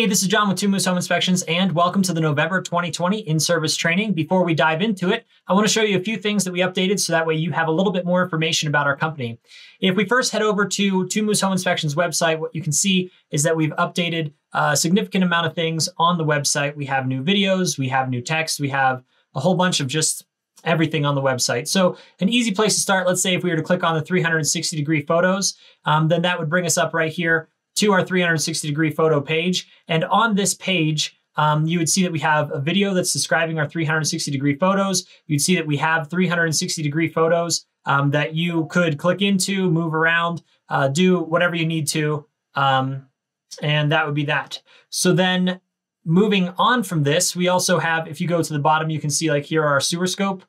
Hey, this is John with Two Moose Home Inspections, and welcome to the November 2020 in-service training. Before we dive into it, I want to show you a few things that we updated so that way you have a little bit more information about our company. If we first head over to Two Moose Home Inspections website, what you can see is that we've updated a significant amount of things on the website. We have new videos, we have new text, we have a whole bunch of just everything on the website. So an easy place to start, let's say if we were to click on the 360-degree photos, then that would bring us up right here to our 360-degree photo page. And on this page, you would see that we have a video that's describing our 360-degree photos. You'd see that we have 360-degree photos that you could click into, move around, do whatever you need to, and that would be that. So then moving on from this, we also have, if you go to the bottom, you can see like here are our sewer scope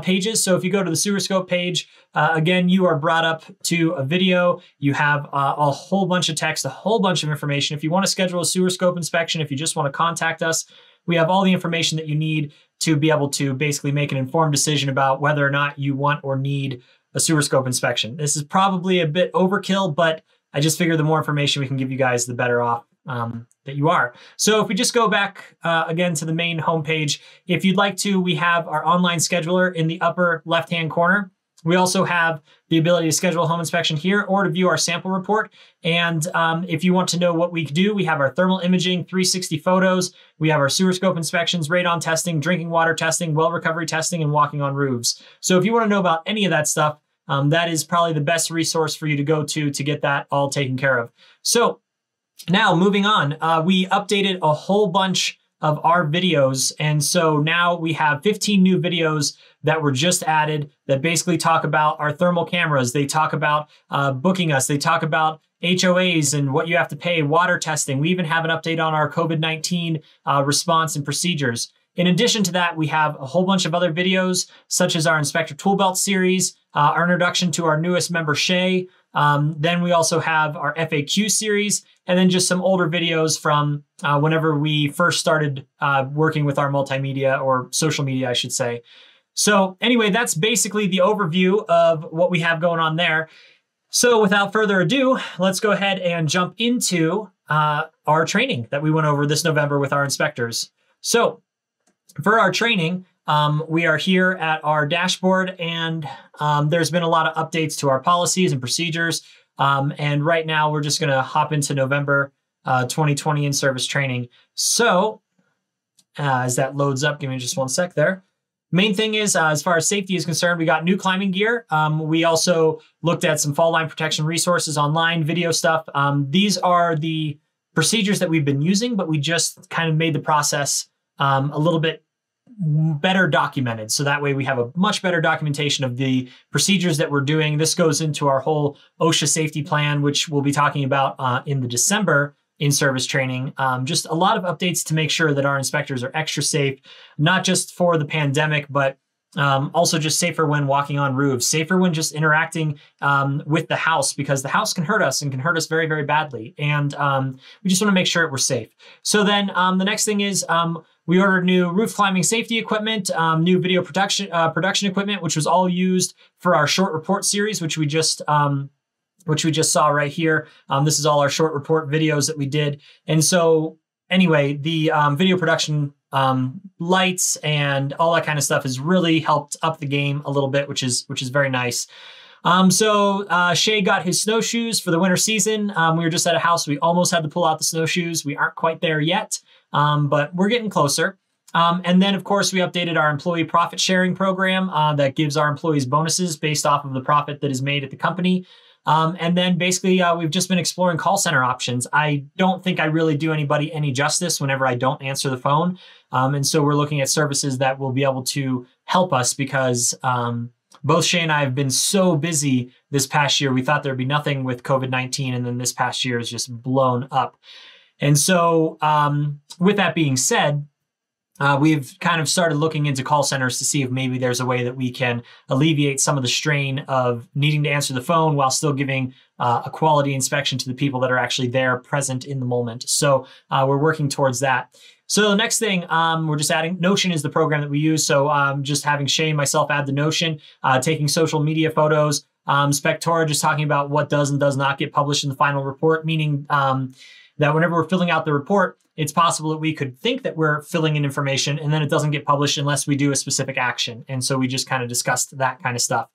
pages. So if you go to the sewer scope page, again, you are brought up to a video. You have a whole bunch of text, a whole bunch of information. If you want to schedule a sewer scope inspection, if you just want to contact us, we have all the information that you need to be able to basically make an informed decision about whether or not you want or need a sewer scope inspection. This is probably a bit overkill, but I just figure the more information we can give you guys, the better off that you are. So if we just go back again to the main homepage, if you'd like to, we have our online scheduler in the upper left-hand corner. We also have the ability to schedule a home inspection here or to view our sample report. And if you want to know what we do, we have our thermal imaging, 360 photos. We have our sewer scope inspections, radon testing, drinking water testing, well recovery testing, and walking on roofs. So if you want to know about any of that stuff, that is probably the best resource for you to go to get that all taken care of. So now moving on, we updated a whole bunch of our videos. And so now we have 15 new videos that were just added that basically talk about our thermal cameras. They talk about booking us. They talk about HOAs and what you have to pay, water testing. We even have an update on our COVID-19 response and procedures. In addition to that, we have a whole bunch of other videos, such as our Inspector Tool Belt series, our introduction to our newest member, Shay. Then we also have our FAQ series, and then just some older videos from whenever we first started working with our multimedia or social media, I should say. So anyway, that's basically the overview of what we have going on there. So without further ado, let's go ahead and jump into our training that we went over this November with our inspectors. So for our training, we are here at our dashboard, and there's been a lot of updates to our policies and procedures. And right now we're just going to hop into November 2020 in-service training. So as that loads up, give me just one sec there. Main thing is, as far as safety is concerned, we got new climbing gear. We also looked at some fall line protection resources online, video stuff. These are the procedures that we've been using, but we just kind of made the process a little bit better documented. So that way we have a much better documentation of the procedures that we're doing. This goes into our whole OSHA safety plan, which we'll be talking about in the December in-service training. Just a lot of updates to make sure that our inspectors are extra safe, not just for the pandemic, but also just safer when walking on roofs, safer when just interacting with the house, because the house can hurt us and can hurt us very, very badly. And we just want to make sure we're safe. So then the next thing is we ordered new roof climbing safety equipment, new video production equipment, which was all used for our short report series, which we just saw right here. This is all our short report videos that we did. And so anyway, the video production lights and all that kind of stuff has really helped up the game a little bit, which is very nice. So Shay got his snowshoes for the winter season. We were just at a house. We almost had to pull out the snowshoes. We aren't quite there yet, but we're getting closer. And then, of course, we updated our employee profit sharing program that gives our employees bonuses based off of the profit that is made at the company. And then basically, we've just been exploring call center options. I don't think I really do anybody any justice whenever I don't answer the phone. And so we're looking at services that will be able to help us because both Shay and I have been so busy this past year. We thought there'd be nothing with COVID-19, and then this past year is just blown up. And so with that being said, we've kind of started looking into call centers to see if maybe there's a way that we can alleviate some of the strain of needing to answer the phone while still giving a quality inspection to the people that are actually there present in the moment. So we're working towards that. So the next thing, we're just adding, Notion is the program that we use. So just having Shay and myself add the Notion, taking social media photos, Spectora just talking about what does and does not get published in the final report, meaning that whenever we're filling out the report, it's possible that we could think that we're filling in information and then it doesn't get published unless we do a specific action. And so we just kind of discussed that kind of stuff.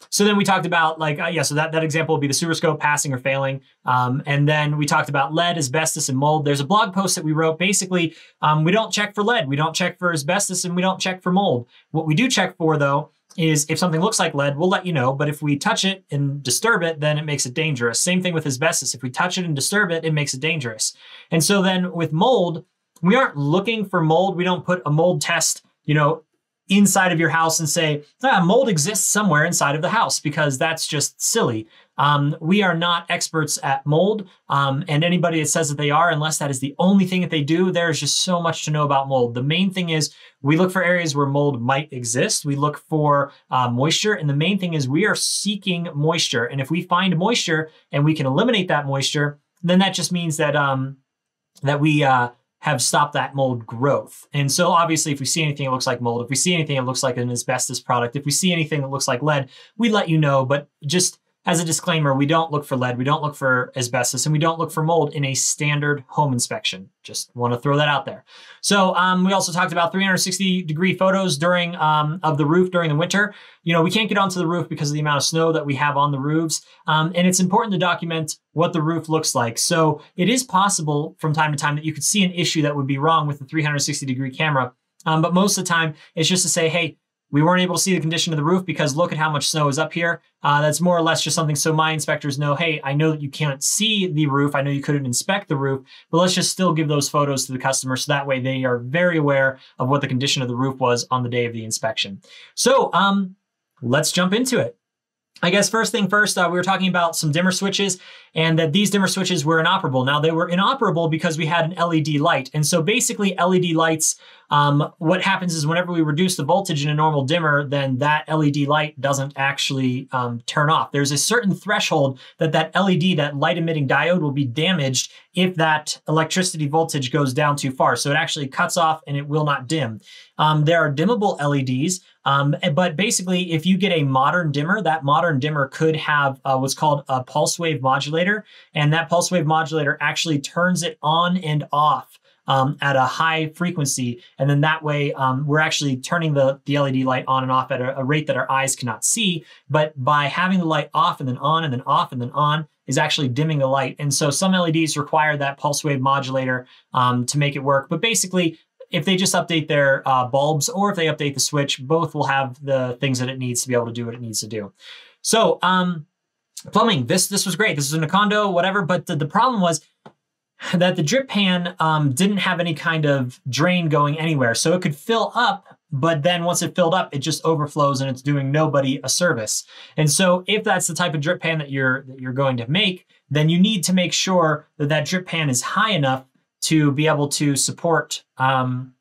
So then we talked about so that example would be the sewer scope passing or failing. And then we talked about lead, asbestos, and mold. There's a blog post that we wrote. Basically, we don't check for lead, we don't check for asbestos, and we don't check for mold. What we do check for, though, is if something looks like lead, we'll let you know. But if we touch it and disturb it, then it makes it dangerous. Same thing with asbestos. If we touch it and disturb it, it makes it dangerous. And so then with mold, we aren't looking for mold. We don't put a mold test, inside of your house and say, mold exists somewhere inside of the house, because that's just silly. We are not experts at mold, and anybody that says that they are, unless that is the only thing that they do, there's just so much to know about mold. The main thing is we look for areas where mold might exist. We look for moisture, and the main thing is we are seeking moisture. And if we find moisture and we can eliminate that moisture, then that just means that we have stopped that mold growth. And so obviously, if we see anything that looks like mold, if we see anything that looks like an asbestos product, if we see anything that looks like lead, we let you know. But just as a disclaimer, we don't look for lead, we don't look for asbestos, and we don't look for mold in a standard home inspection. Just want to throw that out there. So we also talked about 360-degree photos during of the roof during the winter. We can't get onto the roof because of the amount of snow that we have on the roofs. And it's important to document what the roof looks like. So it is possible from time to time that you could see an issue that would be wrong with the 360-degree camera. But most of the time, it's just to say, hey, we weren't able to see the condition of the roof because look at how much snow is up here. That's more or less just something so my inspectors know, hey, I know that you can't see the roof. I know you couldn't inspect the roof, but let's just still give those photos to the customer so that way they are very aware of what the condition of the roof was on the day of the inspection. So let's jump into it. I guess first thing first, we were talking about some dimmer switches and that these dimmer switches were inoperable. Now, they were inoperable because we had an LED light. And so basically LED lights, what happens is whenever we reduce the voltage in a normal dimmer, then that LED light doesn't actually turn off. There's a certain threshold that LED, that light emitting diode, will be damaged if that electricity voltage goes down too far. So it actually cuts off and it will not dim. There are dimmable LEDs, but basically if you get a modern dimmer, that modern dimmer could have what's called a pulse wave modulator. And that pulse wave modulator actually turns it on and off at a high frequency. And then that way we're actually turning the LED light on and off at a rate that our eyes cannot see. But by having the light off and then on and then off and then on is actually dimming the light. And so some LEDs require that pulse wave modulator to make it work. But basically, if they just update their bulbs or if they update the switch, both will have the things that it needs to be able to do what it needs to do. So plumbing, this was great. This was in a condo, whatever. But the problem was that the drip pan didn't have any kind of drain going anywhere. So it could fill up, but then once it filled up, it just overflows and it's doing nobody a service. And so if that's the type of drip pan that you're going to make, then you need to make sure that that drip pan is high enough to be able to support the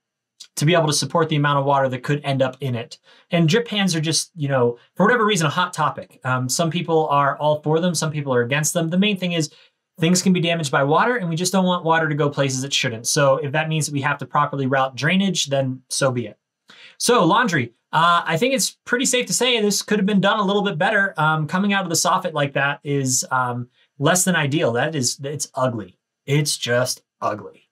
amount of water that could end up in it. And drip pans are just, for whatever reason, a hot topic. Some people are all for them. Some people are against them. The main thing is things can be damaged by water and we just don't want water to go places it shouldn't. So if that means that we have to properly route drainage, then so be it. So laundry, I think it's pretty safe to say this could have been done a little bit better. Coming out of the soffit like that is less than ideal. It's ugly. It's just ugly.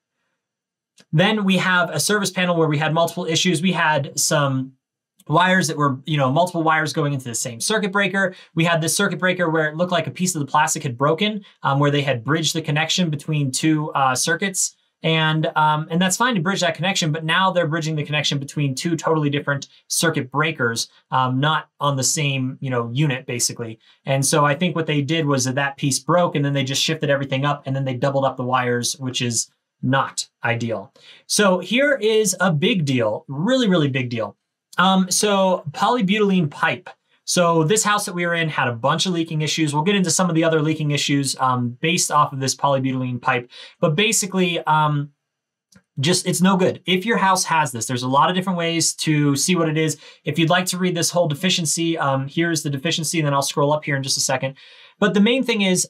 Then we have a service panel where we had multiple issues. We had some wires that were, multiple wires going into the same circuit breaker. We had this circuit breaker where it looked like a piece of the plastic had broken, where they had bridged the connection between two circuits. And that's fine to bridge that connection, but now they're bridging the connection between two totally different circuit breakers, not on the same, unit basically. And so I think what they did was that piece broke and then they just shifted everything up and then they doubled up the wires, which is not ideal. So here is a big deal, really, really big deal. So polybutylene pipe. So this house that we were in had a bunch of leaking issues. We'll get into some of the other leaking issues based off of this polybutylene pipe. But basically, it's no good. If your house has this, there's a lot of different ways to see what it is. If you'd like to read this whole deficiency, here's the deficiency, and then I'll scroll up here in just a second. But the main thing is,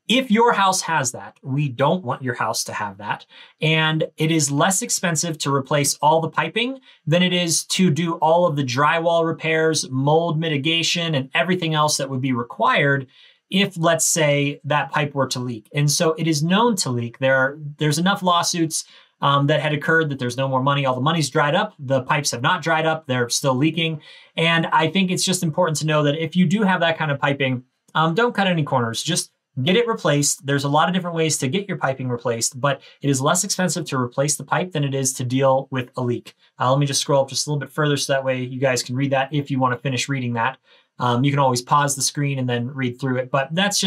if your house has that, we don't want your house to have that. And it is less expensive to replace all the piping than it is to do all of the drywall repairs, mold mitigation, and everything else that would be required if, let's say, that pipe were to leak. And so it is known to leak. There's enough lawsuits that had occurred that there's no more money. All the money's dried up. The pipes have not dried up. They're still leaking. And I think it's just important to know that if you do have that kind of piping, don't cut any corners. Just get it replaced. There's a lot of different ways to get your piping replaced, but it is less expensive to replace the pipe than it is to deal with a leak. Let me just scroll up just a little bit further so that way you guys can read that if you want to finish reading that. You can always pause the screen and then read through it, but this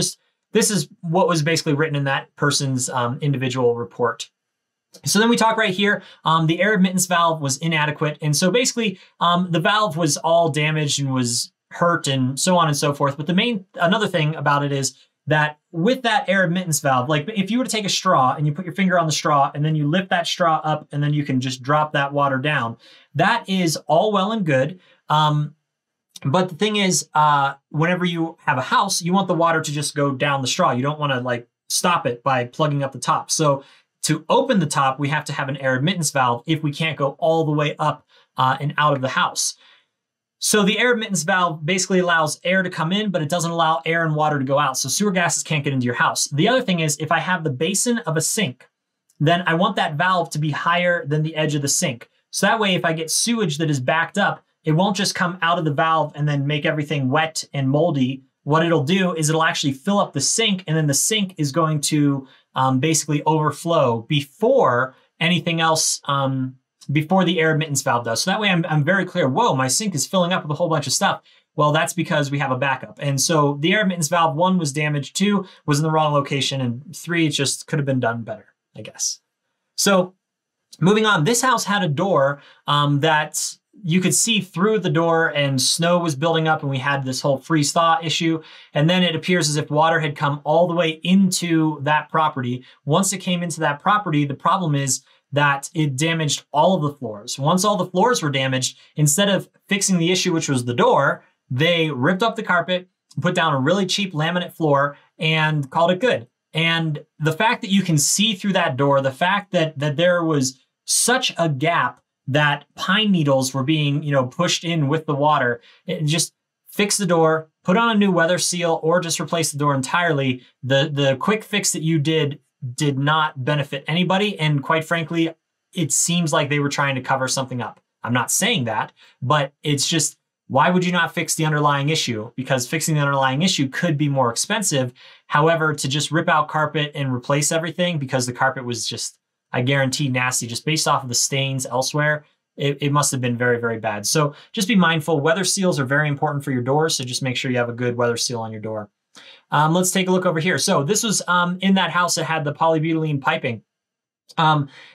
is what was basically written in that person's individual report. So then we talk right here, the air admittance valve was inadequate. And so basically the valve was all damaged and was hurt and so on and so forth. But another thing about it is that with that air admittance valve, like if you were to take a straw and you put your finger on the straw and then you lift that straw up and then you can just drop that water down, that is all well and good. But the thing is, whenever you have a house, you want the water to just go down the straw. You don't want to like stop it by plugging up the top. So to open the top, we have to have an air admittance valve if we can't go all the way up and out of the house. So the air admittance valve basically allows air to come in, but it doesn't allow air and water to go out. So sewer gases can't get into your house. The other thing is, if I have the basin of a sink, then I want that valve to be higher than the edge of the sink. So that way, if I get sewage that is backed up, it won't just come out of the valve and then make everything wet and moldy. What it'll do is it'll actually fill up the sink, and then the sink is going to basically overflow before anything else, before the air admittance valve does. So that way I'm very clear, whoa, my sink is filling up with a whole bunch of stuff. Well, that's because we have a backup. And so the air admittance valve, 1 was damaged, 2 was in the wrong location, and 3 it just could have been done better, I guess. So moving on, this house had a door that you could see through the door, and snow was building up and we had this whole freeze thaw issue. And then it appears as if water had come all the way into that property. Once it came into that property, the problem is that it damaged all of the floors. Once all the floors were damaged, instead of fixing the issue, which was the door, they ripped up the carpet, put down a really cheap laminate floor, and called it good. And the fact that you can see through that door, the fact that there was such a gap that pine needles were being, pushed in with the water, just fix the door, put on a new weather seal, or just replace the door entirely. The quick fix that you did not benefit anybody. And quite frankly, it seems like they were trying to cover something up. I'm not saying that, but it's just, why would you not fix the underlying issue? Because fixing the underlying issue could be more expensive. However, to just rip out carpet and replace everything, because the carpet was just, I guarantee, nasty, just based off of the stains elsewhere, it must have been very, very bad. So just be mindful. Weather seals are very important for your doors. So just make sure you have a good weather seal on your door. Let's take a look over here. So this was in that house that had the polybutylene piping.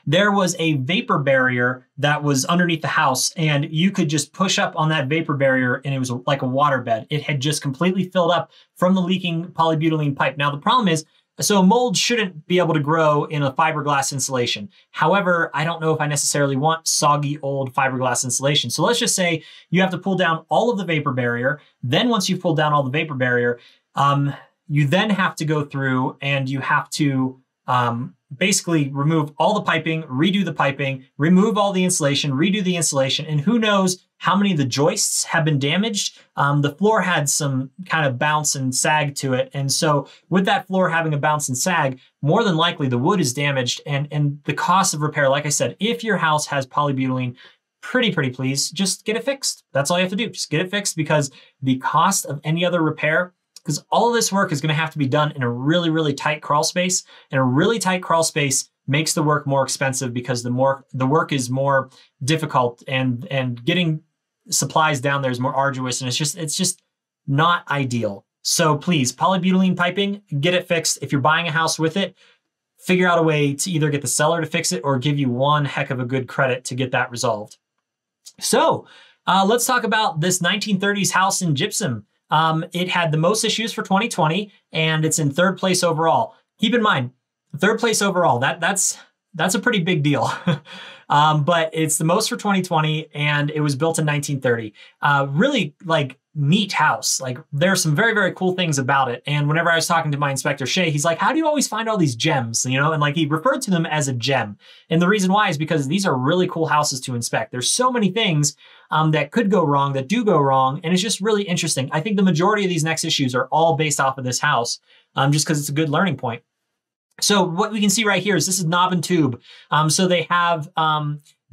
There was a vapor barrier that was underneath the house, and you could just push up on that vapor barrier and it was like a water bed. It had just completely filled up from the leaking polybutylene pipe. Now the problem is, so mold shouldn't be able to grow in a fiberglass insulation. However, I don't know if I necessarily want soggy old fiberglass insulation. So let's just say you have to pull down all of the vapor barrier. Then once you've pulled down all the vapor barrier, you then have to go through and you have to basically remove all the piping, redo the piping, remove all the insulation, redo the insulation, and who knows how many of the joists have been damaged. The floor had some kind of bounce and sag to it. And so with that floor having a bounce and sag, more than likely the wood is damaged, and the cost of repair, like I said, if your house has polybutylene, pretty please, just get it fixed. That's all you have to do. Just get it fixed, because the cost of any other repair, because all of this work is going to have to be done in a really tight crawl space, and a really tight crawl space makes the work more expensive because the work is more difficult, and getting supplies down there is more arduous, and it's just not ideal. So please, polybutylene piping, get it fixed. If you're buying a house with it, figure out a way to either get the seller to fix it or give you one heck of a good credit to get that resolved. So let's talk about this 1930s house in gypsum. It had the most issues for 2020, and it's in 3rd place overall. Keep in mind, 3rd place overall, that's a pretty big deal. But it's the most for 2020, and it was built in 1930. Really, like, neat house. Like there's some very, very cool things about it. And whenever I was talking to my inspector, Shay, he's like, how do you always find all these gems? You know, and like he referred to them as a gem. And the reason why is because these are really cool houses to inspect. There's so many things that could go wrong, that do go wrong. And it's just really interesting. I think the majority of these next issues are all based off of this house, just because it's a good learning point. So what we can see right here is this is knob and tube. So they have,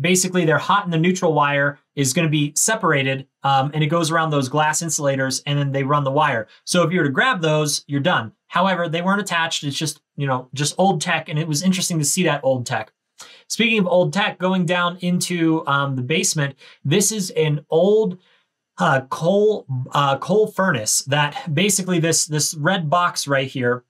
basically their hot and the neutral wire is going to be separated, and it goes around those glass insulators, and then they run the wire. So if you were to grab those, you're done. However, they weren't attached. It's just, you know, just old tech. And it was interesting to see that old tech. Speaking of old tech, going down into the basement, this is an old coal furnace that basically this red box right here,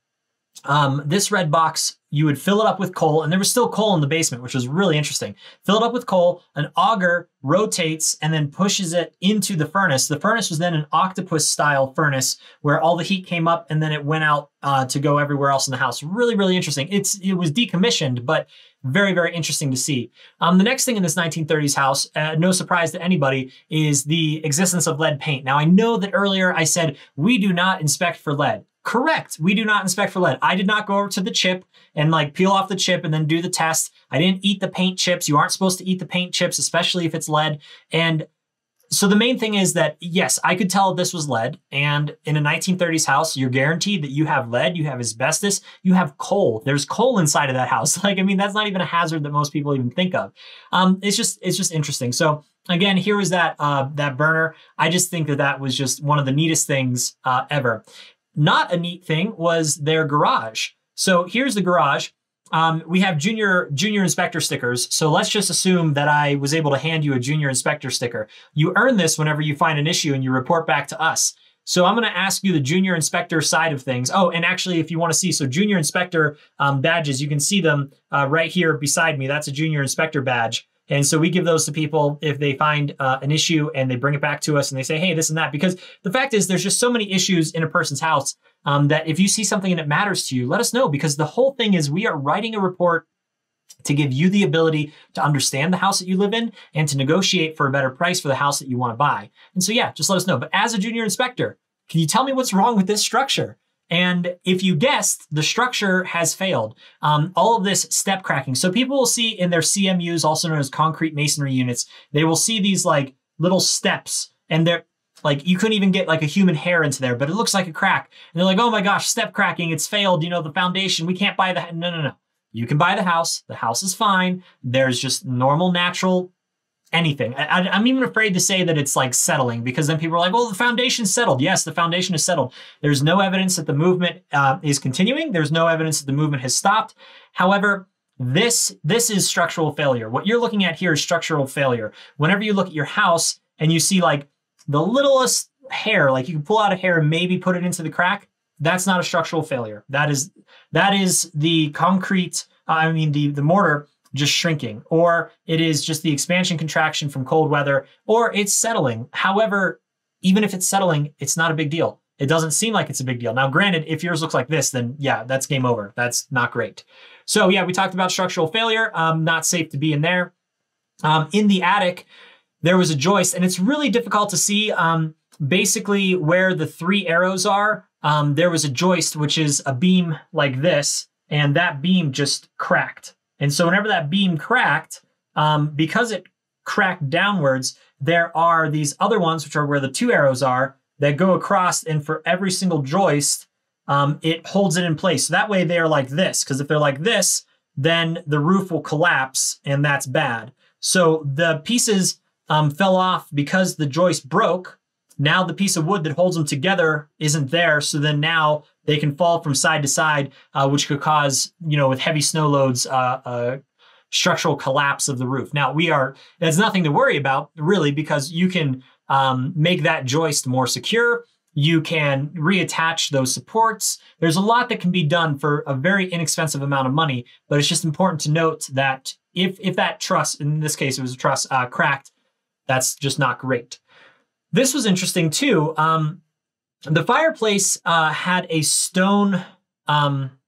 this red box, you would fill it up with coal, and there was still coal in the basement, which was really interesting. Fill it up with coal, an auger rotates and then pushes it into the furnace. The furnace was then an octopus style furnace where all the heat came up and then it went out to go everywhere else in the house. Really, really interesting. It was decommissioned, but very, very interesting to see. The next thing in this 1930s house, no surprise to anybody, is the existence of lead paint. Now, I know that earlier I said we do not inspect for lead. Correct. We do not inspect for lead. I did not go over to the chip and like peel off the chip and then do the test. I didn't eat the paint chips. You aren't supposed to eat the paint chips, especially if it's lead. And so the main thing is that, yes, I could tell this was lead. And in a 1930s house, you're guaranteed that you have lead, you have asbestos, you have coal. There's coal inside of that house. Like, I mean, that's not even a hazard that most people even think of. It's just interesting. So again, here was that burner. I just think that was just one of the neatest things ever. Not a neat thing was their garage. So here's the garage. We have junior inspector stickers. So let's just assume that I was able to hand you a junior inspector sticker. You earn this whenever you find an issue and you report back to us. So I'm going to ask you the junior inspector side of things. Oh, and actually, if you want to see, so junior inspector badges, you can see them right here beside me. That's a junior inspector badge. And so we give those to people if they find an issue and they bring it back to us and they say, hey, this and that. Because the fact is there's just so many issues in a person's house that if you see something and it matters to you, let us know. Because the whole thing is we are writing a report to give you the ability to understand the house that you live in and to negotiate for a better price for the house that you want to buy. And so, yeah, just let us know. But as a junior inspector, can you tell me what's wrong with this structure? And if you guessed, the structure has failed. All of this step cracking. So people will see in their CMUs, also known as concrete masonry units, they will see these like little steps and they're like, you couldn't even get like a human hair into there, but it looks like a crack. And they're like, oh my gosh, step cracking, it's failed. You know, the foundation, we can't buy the, no. You can buy the house. The house is fine. There's just normal, natural anything. I'm even afraid to say that it's like settling because then people are like, well, the foundation's settled. Yes, the foundation is settled. There's no evidence that the movement is continuing. There's no evidence that the movement has stopped. However, this is structural failure. What you're looking at here is structural failure. Whenever you look at your house and you see like the littlest hair, like you can pull out a hair and maybe put it into the crack, that's not a structural failure. That is the concrete, the mortar just shrinking, or it is just the expansion contraction from cold weather, or it's settling. However, even if it's settling, it's not a big deal. It doesn't seem like it's a big deal. Now, granted, if yours looks like this, then yeah, that's game over. That's not great. So yeah, we talked about structural failure, not safe to be in there. In the attic, there was a joist, and it's really difficult to see basically where the three arrows are. There was a joist, which is a beam like this, and that beam just cracked. And so whenever that beam cracked, because it cracked downwards, there are these other ones, which are where the two arrows are, that go across, and for every single joist, it holds it in place. So that way they're like this, because if they're like this, then the roof will collapse, and that's bad. So the pieces fell off because the joist broke. Now the piece of wood that holds them together isn't there, so then now they can fall from side to side, which could cause, with heavy snow loads, structural collapse of the roof. Now there's nothing to worry about really, because you can make that joist more secure. You can reattach those supports. There's a lot that can be done for a very inexpensive amount of money, but it's just important to note that if that truss, in this case it was a truss, cracked, that's just not great. This was interesting too. The fireplace had a stone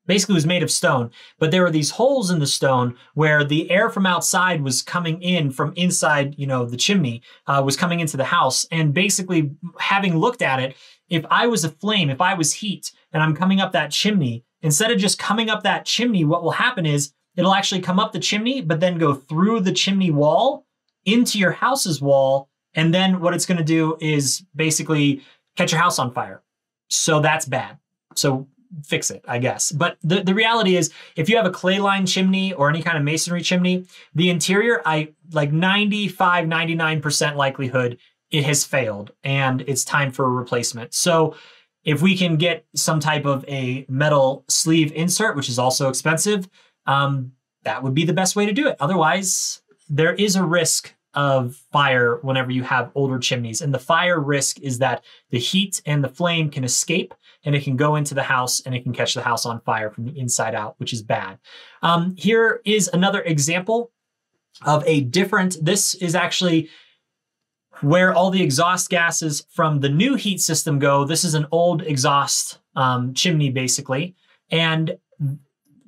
basically was made of stone, but there were these holes in the stone where the air from outside was coming in from inside, the chimney was coming into the house. And basically, having looked at it, if I was a flame, if I was heat and I'm coming up that chimney, instead of just coming up that chimney, what will happen is it'll actually come up the chimney, but then go through the chimney wall into your house's wall. And then what it's going to do is basically catch your house on fire. So that's bad. So fix it, I guess. But the reality is, if you have a clay line chimney or any kind of masonry chimney, the interior, like 95, 99% likelihood it has failed and it's time for a replacement. So if we can get some type of a metal sleeve insert, which is also expensive, that would be the best way to do it. Otherwise, there is a risk of fire whenever you have older chimneys. And the fire risk is that the heat and the flame can escape and it can go into the house and it can catch the house on fire from the inside out, which is bad. Here is another example of this is actually where all the exhaust gases from the new heat system go. This is an old exhaust chimney, basically. And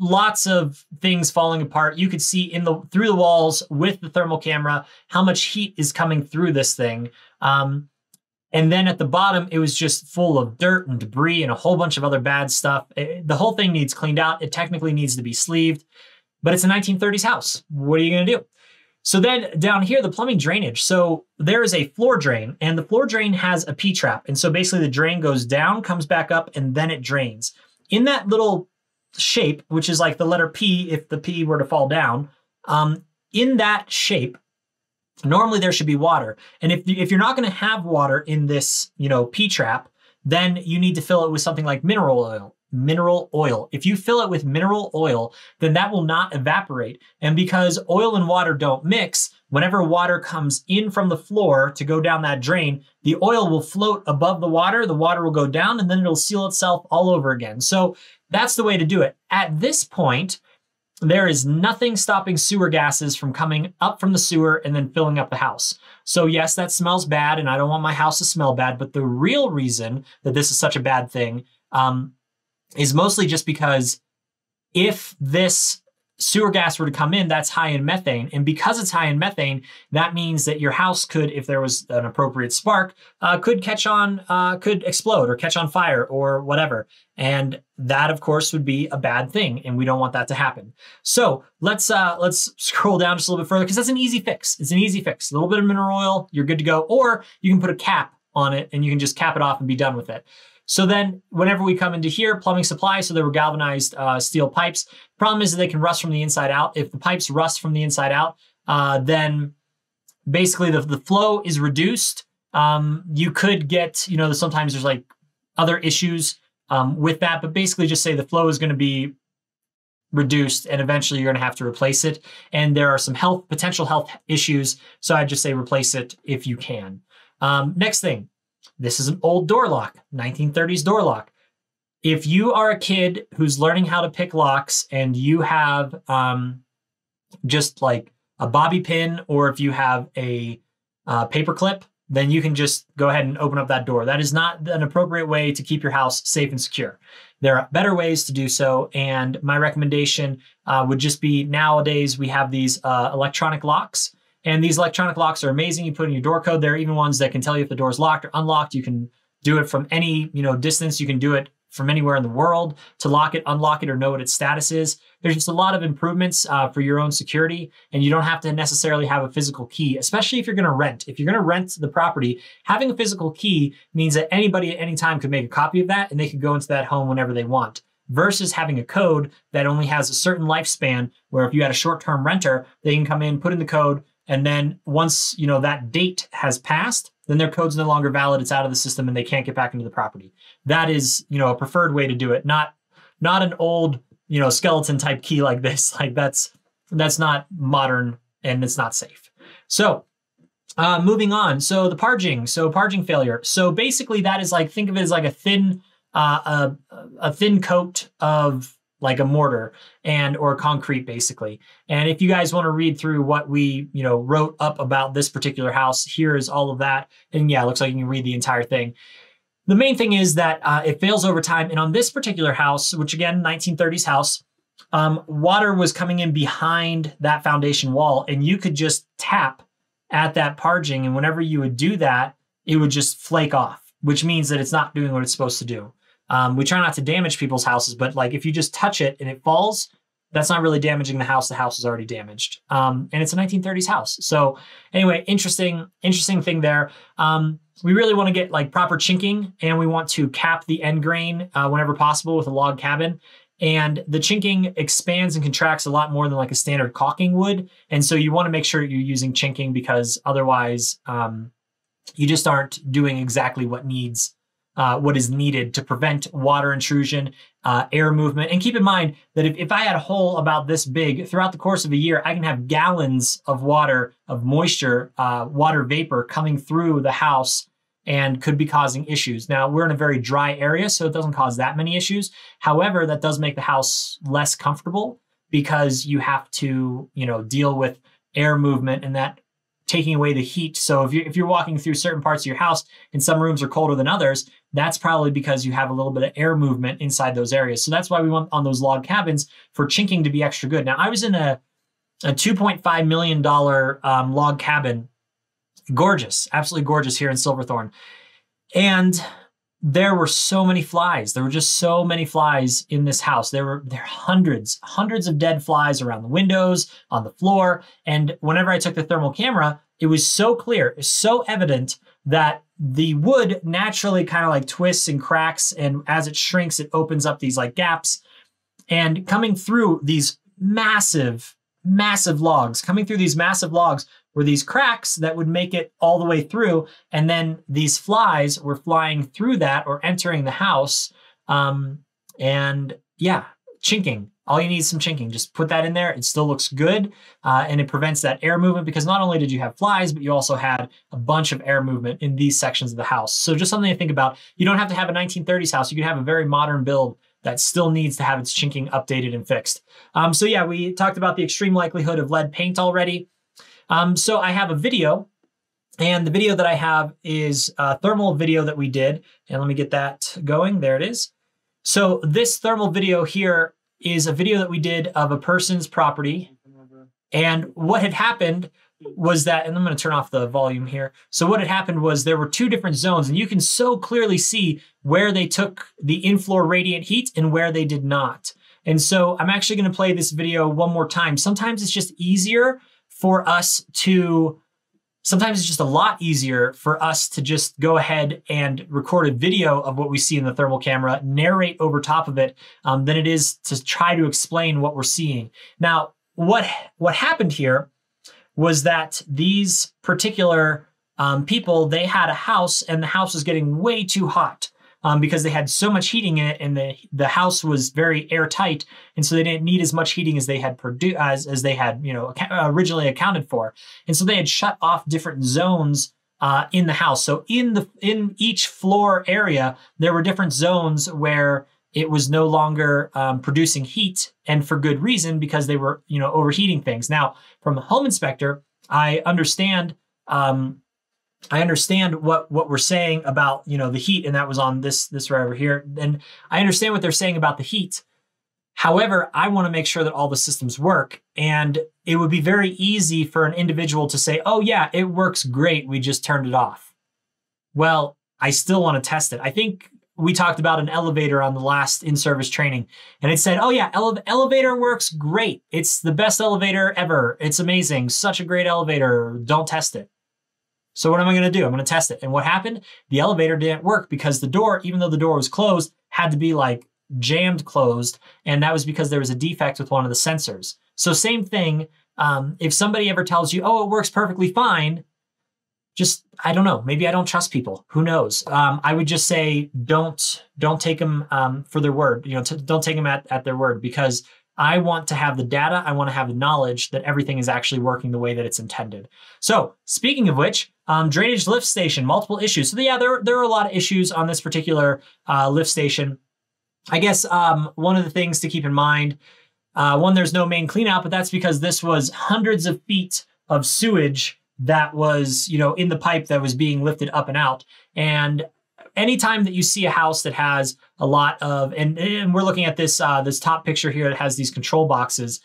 lots of things falling apart. You could see through the walls with the thermal camera how much heat is coming through this thing. And then at the bottom, it was just full of dirt and debris and a whole bunch of other bad stuff. The whole thing needs cleaned out. It technically needs to be sleeved, but it's a 1930s house. What are you going to do? So then down here, the plumbing drainage. So there is a floor drain, and the floor drain has a P-trap. And so basically the drain goes down, comes back up, and then it drains. In that little shape, which is like the letter P if the P were to fall down, in that shape, normally there should be water. And if you're not going to have water in this, P-trap, then you need to fill it with something like mineral oil. If you fill it with mineral oil, then that will not evaporate. And because oil and water don't mix, whenever water comes in from the floor to go down that drain, the oil will float above the water will go down, and then it'll seal itself all over again. So that's the way to do it. At this point, there is nothing stopping sewer gases from coming up from the sewer and then filling up the house. So yes, that smells bad, and I don't want my house to smell bad, but the real reason that this is such a bad thing is mostly just because if this sewer gas were to come in, that's high in methane. And because it's high in methane, that means that your house could, if there was an appropriate spark, could explode or catch on fire or whatever. And that, of course, would be a bad thing. And we don't want that to happen. So let's scroll down just a little bit further, because that's an easy fix. It's an easy fix. A little bit of mineral oil, you're good to go. Or you can put a cap on it and you can just cap it off and be done with it. So then whenever we come into here, plumbing supply, so there were galvanized steel pipes. Problem is that they can rust from the inside out. If the pipes rust from the inside out, then basically the flow is reduced. You could get, sometimes there's like other issues with that, but basically just say the flow is going to be reduced and eventually you're going to have to replace it. And there are some potential health issues. So I'd just say replace it if you can. Next thing. This is an old door lock, 1930s door lock. If you are a kid who's learning how to pick locks and you have just like a bobby pin, or if you have a paper clip, then you can just go ahead and open up that door. That is not an appropriate way to keep your house safe and secure. There are better ways to do so. And my recommendation would just be, nowadays we have these electronic locks. And these electronic locks are amazing. You put in your door code. There are even ones that can tell you if the door is locked or unlocked. You can do it from any, distance. You can do it from anywhere in the world to lock it, unlock it, or know what its status is. There's just a lot of improvements for your own security, and you don't have to necessarily have a physical key, especially if you're going to rent. If you're going to rent the property, having a physical key means that anybody at any time could make a copy of that and they could go into that home whenever they want. Versus having a code that only has a certain lifespan, where if you had a short-term renter, they can come in, put in the code, and then once, that date has passed, then their code's no longer valid. It's out of the system and they can't get back into the property. That is, a preferred way to do it. Not an old, skeleton type key like this. Like that's not modern and it's not safe. So moving on. So the parging failure. So basically that is like, think of it as like a thin coat of like a mortar or concrete, basically. And if you guys want to read through what we, wrote up about this particular house, here is all of that. And yeah, it looks like you can read the entire thing. The main thing is that it fails over time. And on this particular house, which again, 1930s house, water was coming in behind that foundation wall, and you could just tap at that parging. And whenever you would do that, it would just flake off, which means that it's not doing what it's supposed to do. We try not to damage people's houses, but like if you just touch it and it falls, that's not really damaging the house. The house is already damaged. And it's a 1930s house. So anyway, interesting thing there. We really want to get like proper chinking, and we want to cap the end grain whenever possible with a log cabin. And the chinking expands and contracts a lot more than like a standard caulking would. And so you want to make sure you're using chinking, because otherwise you just aren't doing exactly what is needed to prevent water intrusion, air movement. And keep in mind that if I had a hole about this big, throughout the course of a year, I can have gallons of water, of moisture, water vapor coming through the house and could be causing issues. Now, we're in a very dry area, so it doesn't cause that many issues. However, that does make the house less comfortable, because you have to, deal with air movement and that taking away the heat. So if you're walking through certain parts of your house and some rooms are colder than others, that's probably because you have a little bit of air movement inside those areas. So that's why we want on those log cabins for chinking to be extra good. Now, I was in a $2.5 million log cabin. Gorgeous, absolutely gorgeous here in Silverthorne. And there were so many flies. There were just so many flies in this house. There were hundreds of dead flies around the windows, on the floor. And whenever I took the thermal camera, it was so clear, it's so evident that the wood naturally kind of like twists and cracks. And as it shrinks, it opens up these like gaps. And coming through these massive logs, were these cracks that would make it all the way through. And then these flies were flying through that or entering the house. And yeah, chinking. All you need is some chinking. Just put that in there. It still looks good. And it prevents that air movement, because not only did you have flies, but you also had a bunch of air movement in these sections of the house. So just something to think about. You don't have to have a 1930s house. You can have a very modern build that still needs to have its chinking updated and fixed. So yeah, we talked about the extreme likelihood of lead paint already. So I have a video, and the video that I have is a thermal video that we did. And let me get that going. There it is. So this thermal video here is a video that we did of a person's property. And what had happened was that, and I'm going to turn off the volume here. So what had happened was there were two different zones, and you can so clearly see where they took the in-floor radiant heat and where they did not. And so I'm actually going to play this video one more time. Sometimes it's just a lot easier for us to just go ahead and record a video of what we see in the thermal camera, narrate over top of it, than it is to try to explain what we're seeing. Now, what happened here was that these particular people, they had a house, and the house was getting way too hot. Because they had so much heating in it, and the house was very airtight, and so they didn't need as much heating as they had as they had originally accounted for, and so they had shut off different zones in the house. So in each floor area, there were different zones where it was no longer producing heat, and for good reason, because they were overheating things. Now, from a home inspector, I understand. I understand what we're saying about, the heat, and that was on this right over here. And I understand what they're saying about the heat. However, I want to make sure that all the systems work, and it would be very easy for an individual to say, oh yeah, it works great, we just turned it off. Well, I still want to test it. I think we talked about an elevator on the last in-service training, and it said, oh yeah, elevator works great. It's the best elevator ever. It's amazing. Such a great elevator. Don't test it. So what am I going to do? I'm going to test it. And what happened? The elevator didn't work, because the door, even though the door was closed, had to be like jammed closed. And that was because there was a defect with one of the sensors. So same thing. If somebody ever tells you, oh, it works perfectly fine, I don't know. Maybe I don't trust people. Who knows? I would just say, don't take them for their word. Don't take them at their word, because I want to have the data. I want to have the knowledge that everything is actually working the way that it's intended. So speaking of which, drainage lift station, multiple issues. So yeah, there are a lot of issues on this particular lift station. I guess one of the things to keep in mind, one, there's no main clean out, but that's because this was hundreds of feet of sewage that was, in the pipe that was being lifted up and out. And anytime that you see a house that has a lot of, and we're looking at this, this top picture here that has these control boxes.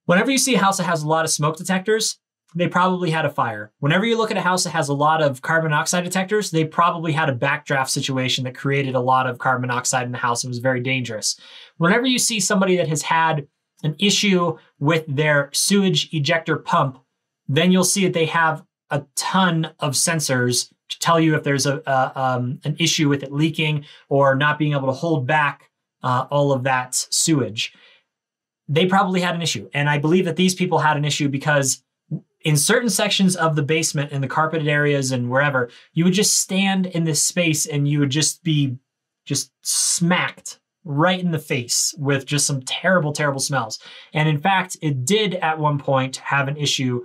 Whenever you see a house that has a lot of smoke detectors, they probably had a fire. Whenever you look at a house that has a lot of carbon monoxide detectors, they probably had a backdraft situation that created a lot of carbon monoxide in the house. It was very dangerous. Whenever you see somebody that has had an issue with their sewage ejector pump, then you'll see that they have a ton of sensors to tell you if there's an issue with it leaking or not being able to hold back all of that sewage. They probably had an issue. And I believe that these people had an issue because in certain sections of the basement, in the carpeted areas and wherever, you would just stand in this space and you would just be smacked right in the face with just some terrible, terrible smells. And in fact, it did at one point have an issue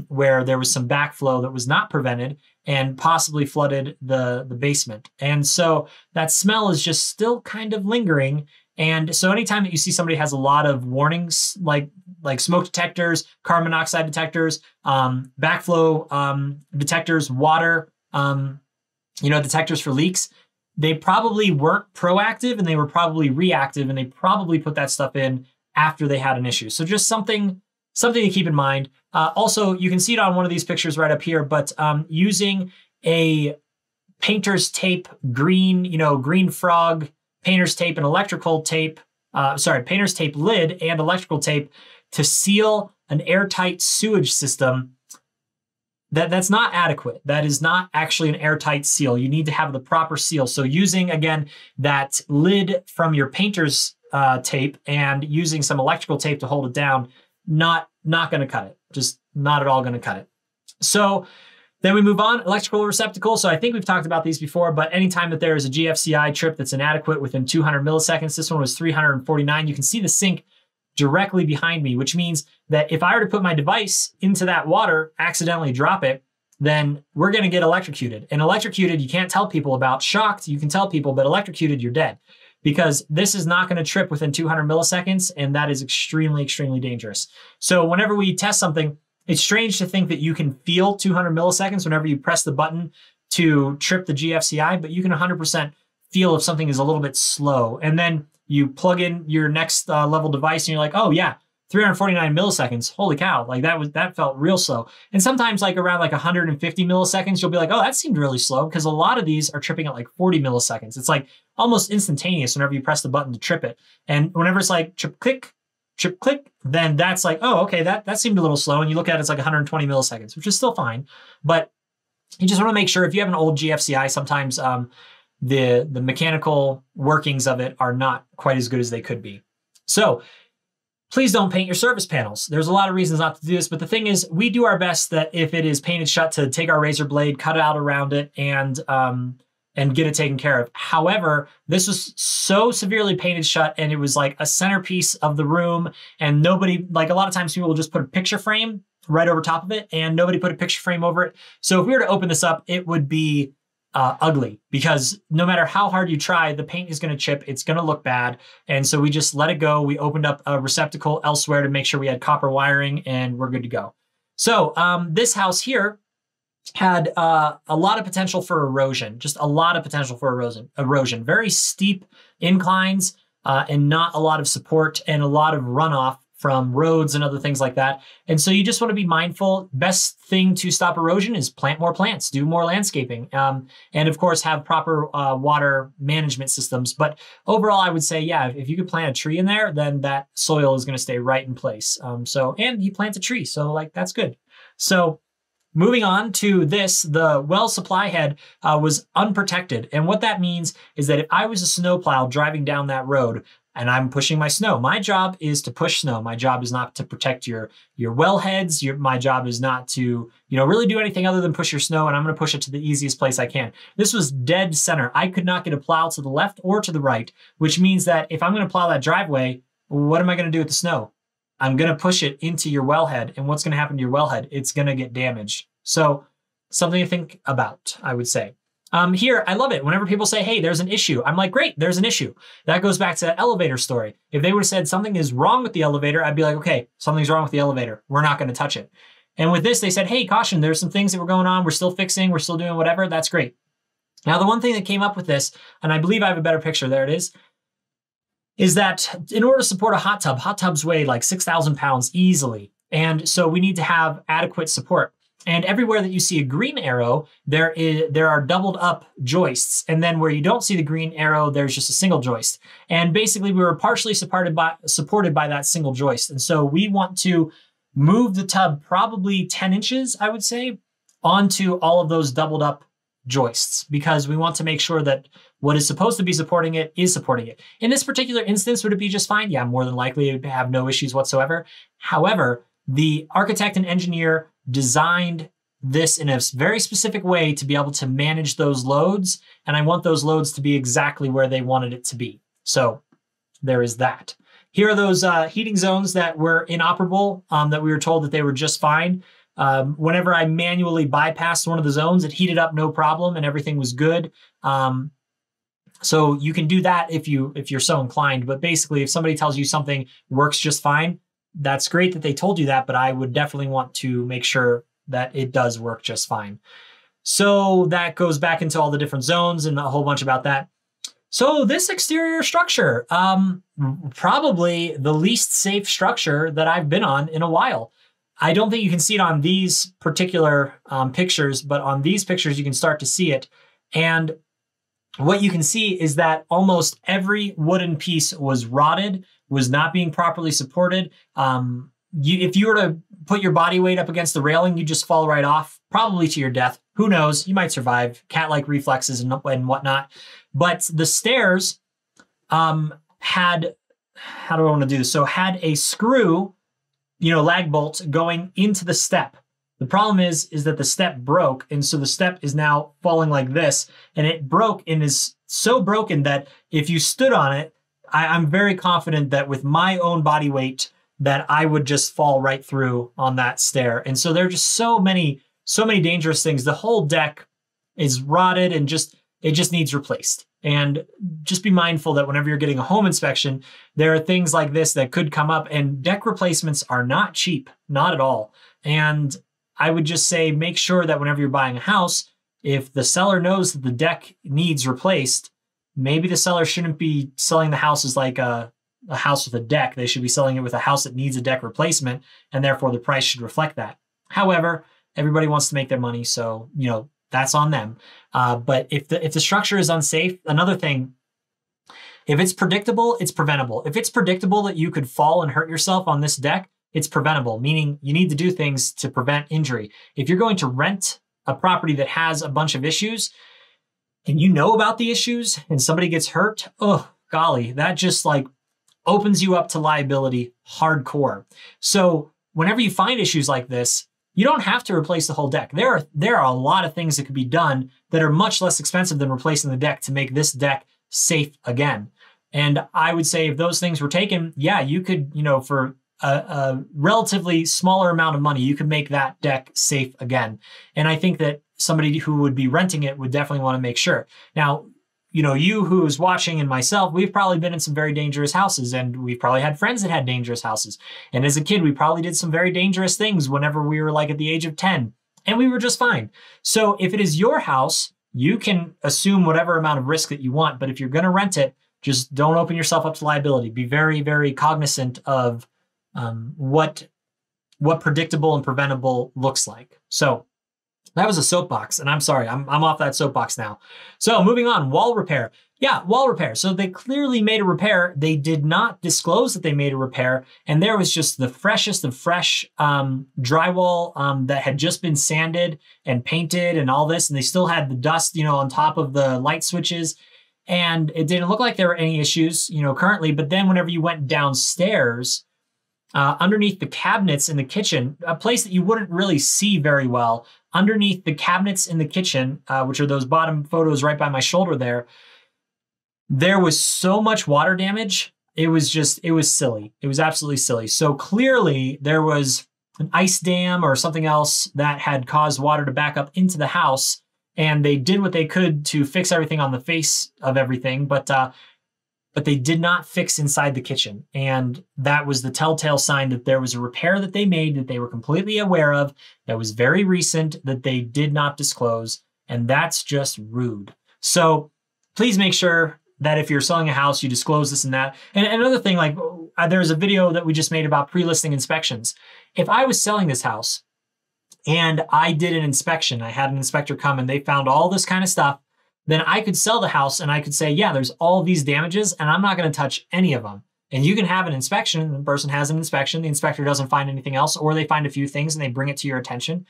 where there was some backflow that was not prevented and possibly flooded the basement. And so that smell is just still kind of lingering. And so anytime that you see somebody has a lot of warnings, like smoke detectors, carbon monoxide detectors, backflow detectors, water, detectors for leaks, they probably weren't proactive and they were probably reactive, and they probably put that stuff in after they had an issue. So just something to keep in mind. Also, you can see it on one of these pictures right up here, but using a painter's tape, green frog, painter's tape and electrical tape, painter's tape lid and electrical tape to seal an airtight sewage system, that's not adequate. That is not actually an airtight seal. You need to have the proper seal. So using, again, that lid from your painter's tape and using some electrical tape to hold it down, not going to cut it. Just not at all going to cut it. So then we move on, electrical receptacle. So I think we've talked about these before, but anytime that there is a GFCI trip that's inadequate within 200 milliseconds, this one was 349. You can see the sink directly behind me, which means that if I were to put my device into that water, accidentally drop it, then we're going to get electrocuted. And electrocuted, you can't tell people about. Shocked, you can tell people, but electrocuted, you're dead. Because this is not going to trip within 200 milliseconds, and that is extremely, extremely dangerous. So whenever we test something, it's strange to think that you can feel 200 milliseconds whenever you press the button to trip the GFCI, but you can 100% feel if something is a little bit slow. And then you plug in your next level device and you're like, oh yeah, 349 milliseconds. Holy cow. Like that felt real slow. And sometimes like around like 150 milliseconds, you'll be like, oh, that seemed really slow, because a lot of these are tripping at like 40 milliseconds. It's like almost instantaneous whenever you press the button to trip it. And whenever it's like trip click, then that's like, oh, okay, that seemed a little slow. And you look at it, it's like 120 milliseconds, which is still fine. But you just want to make sure if you have an old GFCI, sometimes the mechanical workings of it are not quite as good as they could be. So please don't paint your service panels. There's a lot of reasons not to do this, but the thing is, we do our best that if it is painted shut, to take our razor blade, cut it out around it, and get it taken care of. However, this was so severely painted shut, and it was like a centerpiece of the room, and nobody, like a lot of times people will just put a picture frame right over top of it, and nobody put a picture frame over it. So if we were to open this up, it would be ugly, because no matter how hard you try, the paint is going to chip. It's going to look bad. And so we just let it go. We opened up a receptacle elsewhere to make sure we had copper wiring, and we're good to go. So this house here had a lot of potential for erosion, just a lot of potential for erosion. Very steep inclines and not a lot of support, and a lot of runoff from roads and other things like that. And so you just want to be mindful. Best thing to stop erosion is plant more plants, do more landscaping, and of course have proper water management systems. But overall, I would say, yeah, if you could plant a tree in there, then that soil is going to stay right in place. And you plant a tree, so like that's good. So moving on to this, the well supply head was unprotected. And what that means is that if I was a snowplow driving down that road and I'm pushing my snow, my job is to push snow. My job is not to protect your well heads. My job is not to, really do anything other than push your snow, and I'm going to push it to the easiest place I can. This was dead center. I could not get a plow to the left or to the right, which means that if I'm going to plow that driveway, what am I going to do with the snow? I'm going to push it into your wellhead. And what's going to happen to your wellhead? It's going to get damaged. So something to think about, I would say. Here, I love it. Whenever people say, hey, there's an issue, I'm like, great, there's an issue. That goes back to that elevator story. If they would have said something is wrong with the elevator, I'd be like, okay, something's wrong with the elevator. We're not going to touch it. And with this, they said, hey, caution, there's some things that were going on. We're still fixing. We're still doing whatever. That's great. Now, the one thing that came up with this, and I believe I have a better picture, there it is that in order to support a hot tubs weigh like 6,000 pounds easily. And so we need to have adequate support. And everywhere that you see a green arrow, there are doubled up joists. And then where you don't see the green arrow, there's just a single joist. And basically we were partially supported by that single joist. And so we want to move the tub probably 10 inches, I would say, onto all of those doubled up joists, because we want to make sure that what is supposed to be supporting it is supporting it. In this particular instance, would it be just fine? Yeah, more than likely to have no issues whatsoever. However, the architect and engineer designed this in a very specific way to be able to manage those loads, and I want those loads to be exactly where they wanted it to be. So there is that. Here are those heating zones that were inoperable, that we were told that they were just fine. Whenever I manually bypassed one of the zones, it heated up no problem and everything was good. So you can do that if you're so inclined. But basically, if somebody tells you something works just fine, that's great that they told you that, but I would definitely want to make sure that it does work just fine. So that goes back into all the different zones and a whole bunch about that. So this exterior structure, probably the least safe structure that I've been on in a while. I don't think you can see it on these particular pictures, but on these pictures, you can start to see it. And what you can see is that almost every wooden piece was rotted, was not being properly supported. If you were to put your body weight up against the railing, you just fall right off, probably to your death. Who knows? You might survive. Cat-like reflexes and whatnot. But the stairs had, how do I want to do this? So had a screw, lag bolt going into the step. The problem is that the step broke, and so the step is now falling like this, and it broke and is so broken that if you stood on it, I'm very confident that with my own body weight that I would just fall right through on that stair. And so there are just so many dangerous things. The whole deck is rotted and it just needs replaced. And just be mindful that whenever you're getting a home inspection, there are things like this that could come up, and deck replacements are not cheap, not at all. And I would just say, make sure that whenever you're buying a house, if the seller knows that the deck needs replaced, maybe the seller shouldn't be selling the house as like a house with a deck. They should be selling it with a house that needs a deck replacement, and therefore the price should reflect that. However, everybody wants to make their money, so, that's on them. But if the structure is unsafe, another thing, if it's predictable, it's preventable. If it's predictable that you could fall and hurt yourself on this deck, it's preventable, meaning you need to do things to prevent injury. If you're going to rent a property that has a bunch of issues and you know about the issues and somebody gets hurt, oh, golly, that just like opens you up to liability hardcore. So whenever you find issues like this, you don't have to replace the whole deck. There are a lot of things that could be done that are much less expensive than replacing the deck to make this deck safe again. And I would say if those things were taken, yeah, you could, for a relatively smaller amount of money, you could make that deck safe again. And I think that somebody who would be renting it would definitely want to make sure. Now, you who's watching and myself, we've probably been in some very dangerous houses, and we've probably had friends that had dangerous houses. And as a kid, we probably did some very dangerous things whenever we were like at the age of 10, and we were just fine. So if it is your house, you can assume whatever amount of risk that you want, but if you're going to rent it, just don't open yourself up to liability. Be very, very cognizant of what predictable and preventable looks like. So that was a soapbox, and I'm sorry, I'm off that soapbox now. So moving on, wall repair. Yeah, wall repair. So they clearly made a repair. They did not disclose that they made a repair, and there was just the freshest of fresh drywall that had just been sanded and painted and all this, and they still had the dust, on top of the light switches, and it didn't look like there were any issues, currently. But then whenever you went downstairs, underneath the cabinets in the kitchen, a place that you wouldn't really see very well, underneath the cabinets in the kitchen, which are those bottom photos right by my shoulder there was so much water damage. It was silly. It was absolutely silly. So clearly there was an ice dam or something else that had caused water to back up into the house, and they did what they could to fix everything on the face of everything, but they did not fix inside the kitchen. And that was the telltale sign that there was a repair that they made that they were completely aware of, that was very recent, that they did not disclose. And that's just rude. So please make sure that if you're selling a house, you disclose this and that. And another thing, like there's a video that we just made about pre-listing inspections. If I was selling this house and I did an inspection, I had an inspector come and they found all this kind of stuff, then I could sell the house and I could say, yeah, there's all these damages and I'm not going to touch any of them. And you can have an inspection, and the person has an inspection, the inspector doesn't find anything else, or they find a few things and they bring it to your attention.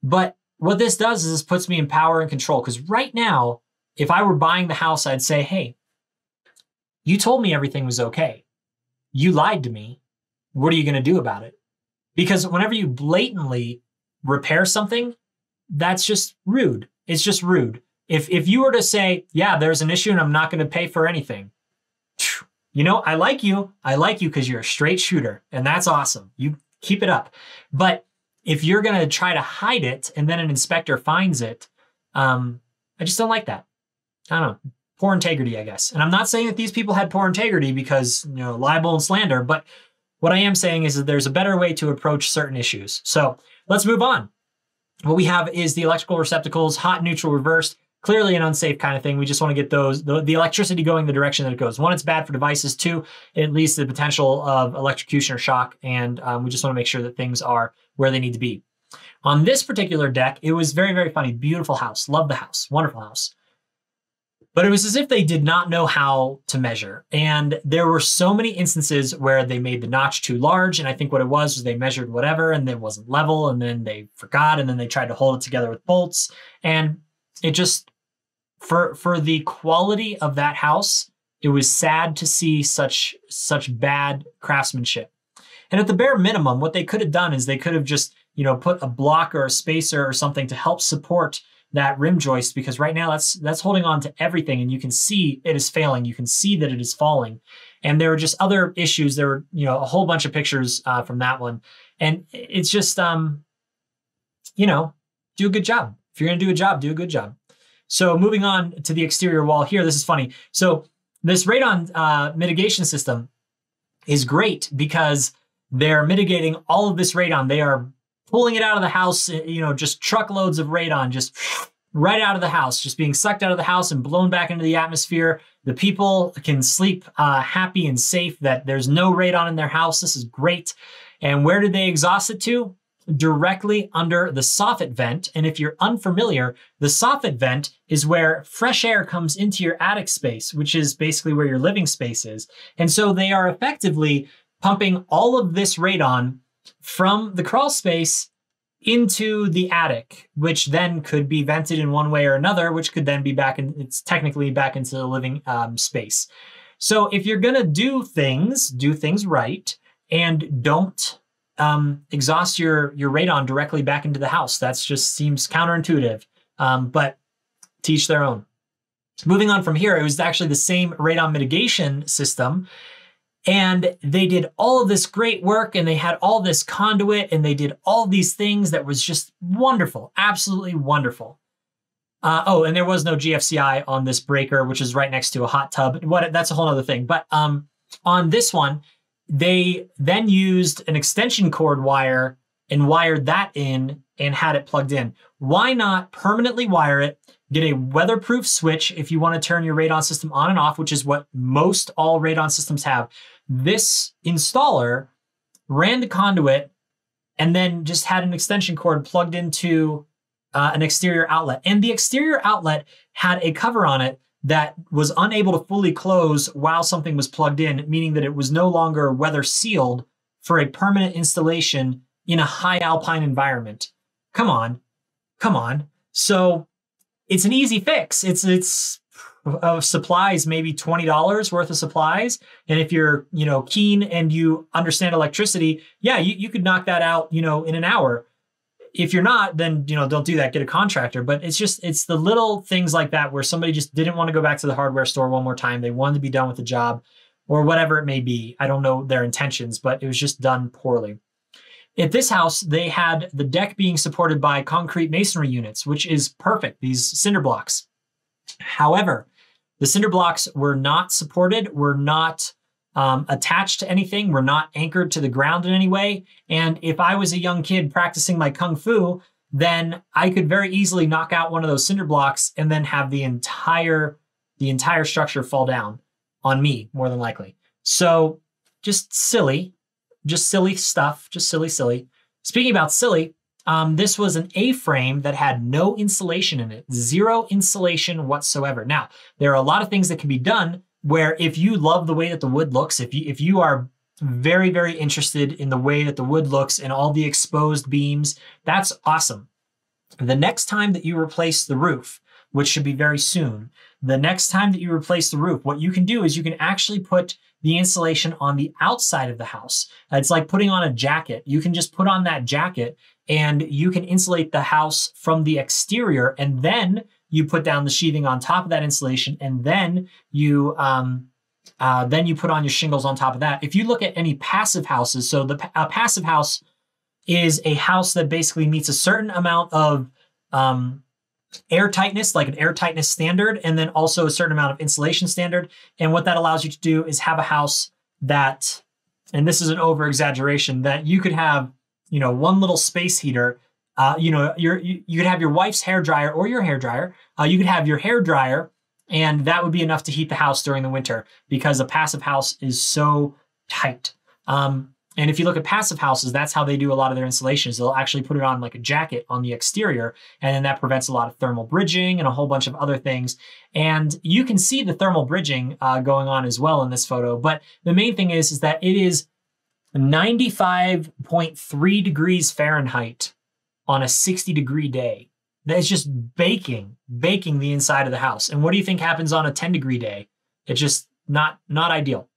But what this does is this puts me in power and control. Because right now, if I were buying the house, I'd say, hey, you told me everything was okay. You lied to me. What are you going to do about it? Because whenever you blatantly repair something, that's just rude. It's just rude. If you were to say, yeah, there's an issue and I'm not going to pay for anything, you know, I like you because you're a straight shooter and that's awesome. You keep it up. But if you're going to try to hide it and then an inspector finds it, I just don't like that. I don't know. Poor integrity, I guess. And I'm not saying that these people had poor integrity because, you know, libel and slander, but what I am saying is that there's a better way to approach certain issues. So let's move on. What we have is the electrical receptacles, hot, neutral, reversed. Clearly an unsafe kind of thing. We just want to get the electricity going the direction that it goes. One, it's bad for devices. Two, it leads to the potential of electrocution or shock. And we just want to make sure that things are where they need to be. On this particular deck, it was very, very funny. Beautiful house. Love the house. Wonderful house. But it was as if they did not know how to measure. And there were so many instances where they made the notch too large. And I think what it was they measured whatever and it wasn't level. And then they forgot. And then they tried to hold it together with bolts. And it just, for the quality of that house, it was sad to see such bad craftsmanship. And at the bare minimum, what they could have done is they could have just, you know, put a block or a spacer or something to help support that rim joist, because right now that's holding on to everything and you can see it is failing. You can see that it is falling. And there were just other issues. There were, you know, a whole bunch of pictures from that one. And it's just, you know, do a good job. If you're going to do a job, do a good job. So moving on to the exterior wall here, this is funny. So this radon mitigation system is great because they're mitigating all of this radon. They are pulling it out of the house, you know, just truckloads of radon, just right out of the house, just being sucked out of the house and blown back into the atmosphere. The people can sleep happy and safe that there's no radon in their house. This is great. And where did they exhaust it to? Directly under the soffit vent. And if you're unfamiliar, the soffit vent is where fresh air comes into your attic space, which is basically where your living space is. And so they are effectively pumping all of this radon from the crawl space into the attic, which then could be vented in one way or another, which could then be back in, it's technically back into the living space. So if you're going to do things right and don't exhaust your radon directly back into the house. That's just seems counterintuitive, but teach their own. Moving on from here, it was actually the same radon mitigation system. And they did all of this great work and they had all this conduit and they did all these things that was just wonderful, absolutely wonderful. Oh, and there was no GFCI on this breaker, which is right next to a hot tub. That's a whole other thing. But on this one, they then used an extension cord wire and wired that in and had it plugged in. Why not permanently wire it, get a weatherproof switch if you want to turn your radon system on and off, which is what most all radon systems have. This installer ran the conduit and then just had an extension cord plugged into an exterior outlet. And the exterior outlet had a cover on it that was unable to fully close while something was plugged in, meaning that it was no longer weather sealed for a permanent installation in a high alpine environment. Come on. So it's an easy fix. It's supplies, maybe $20 worth of supplies. And if you're, you know, keen and you understand electricity, yeah, you could knock that out, you know, in an hour. If you're not, then, you know, don't do that. Get a contractor. But it's the little things like that where somebody just didn't want to go back to the hardware store one more time. They wanted to be done with the job or whatever it may be. I don't know their intentions, but it was just done poorly. At this house, they had the deck being supported by concrete masonry units, which is perfect, these cinder blocks. However, the cinder blocks were not supported, were not attached to anything, were not anchored to the ground in any way. And if I was a young kid practicing my Kung Fu, then I could very easily knock out one of those cinder blocks and then have the entire structure fall down on me, more than likely. So just silly stuff, just silly. Speaking about silly, this was an A-frame that had no insulation in it, 0 insulation whatsoever. Now, there are a lot of things that can be done where if you love the way that the wood looks, if you are very, very interested in the way that the wood looks and all the exposed beams, that's awesome. The next time that you replace the roof, which should be very soon, the next time that you replace the roof, what you can do is you can actually put the insulation on the outside of the house. It's like putting on a jacket. You can just put on that jacket and you can insulate the house from the exterior, and then you put down the sheathing on top of that insulation, and then you put on your shingles on top of that. If you look at any passive houses, so a passive house is a house that basically meets a certain amount of air tightness, like an air tightness standard, and then also a certain amount of insulation standard. And what that allows you to do is have a house that, and this is an over exaggeration, that you could have, one little space heater. You could have your wife's hair dryer or your hair dryer. You could have your hair dryer, and that would be enough to heat the house during the winter because a passive house is so tight. And if you look at passive houses, that's how they do a lot of their installations. They'll actually put it on like a jacket on the exterior, and then that prevents a lot of thermal bridging and a whole bunch of other things. And you can see the thermal bridging going on as well in this photo. But the main thing is that it is 95.3 degrees Fahrenheit on a 60-degree day. That's just baking the inside of the house. And what do you think happens on a 10-degree day? It's just not ideal.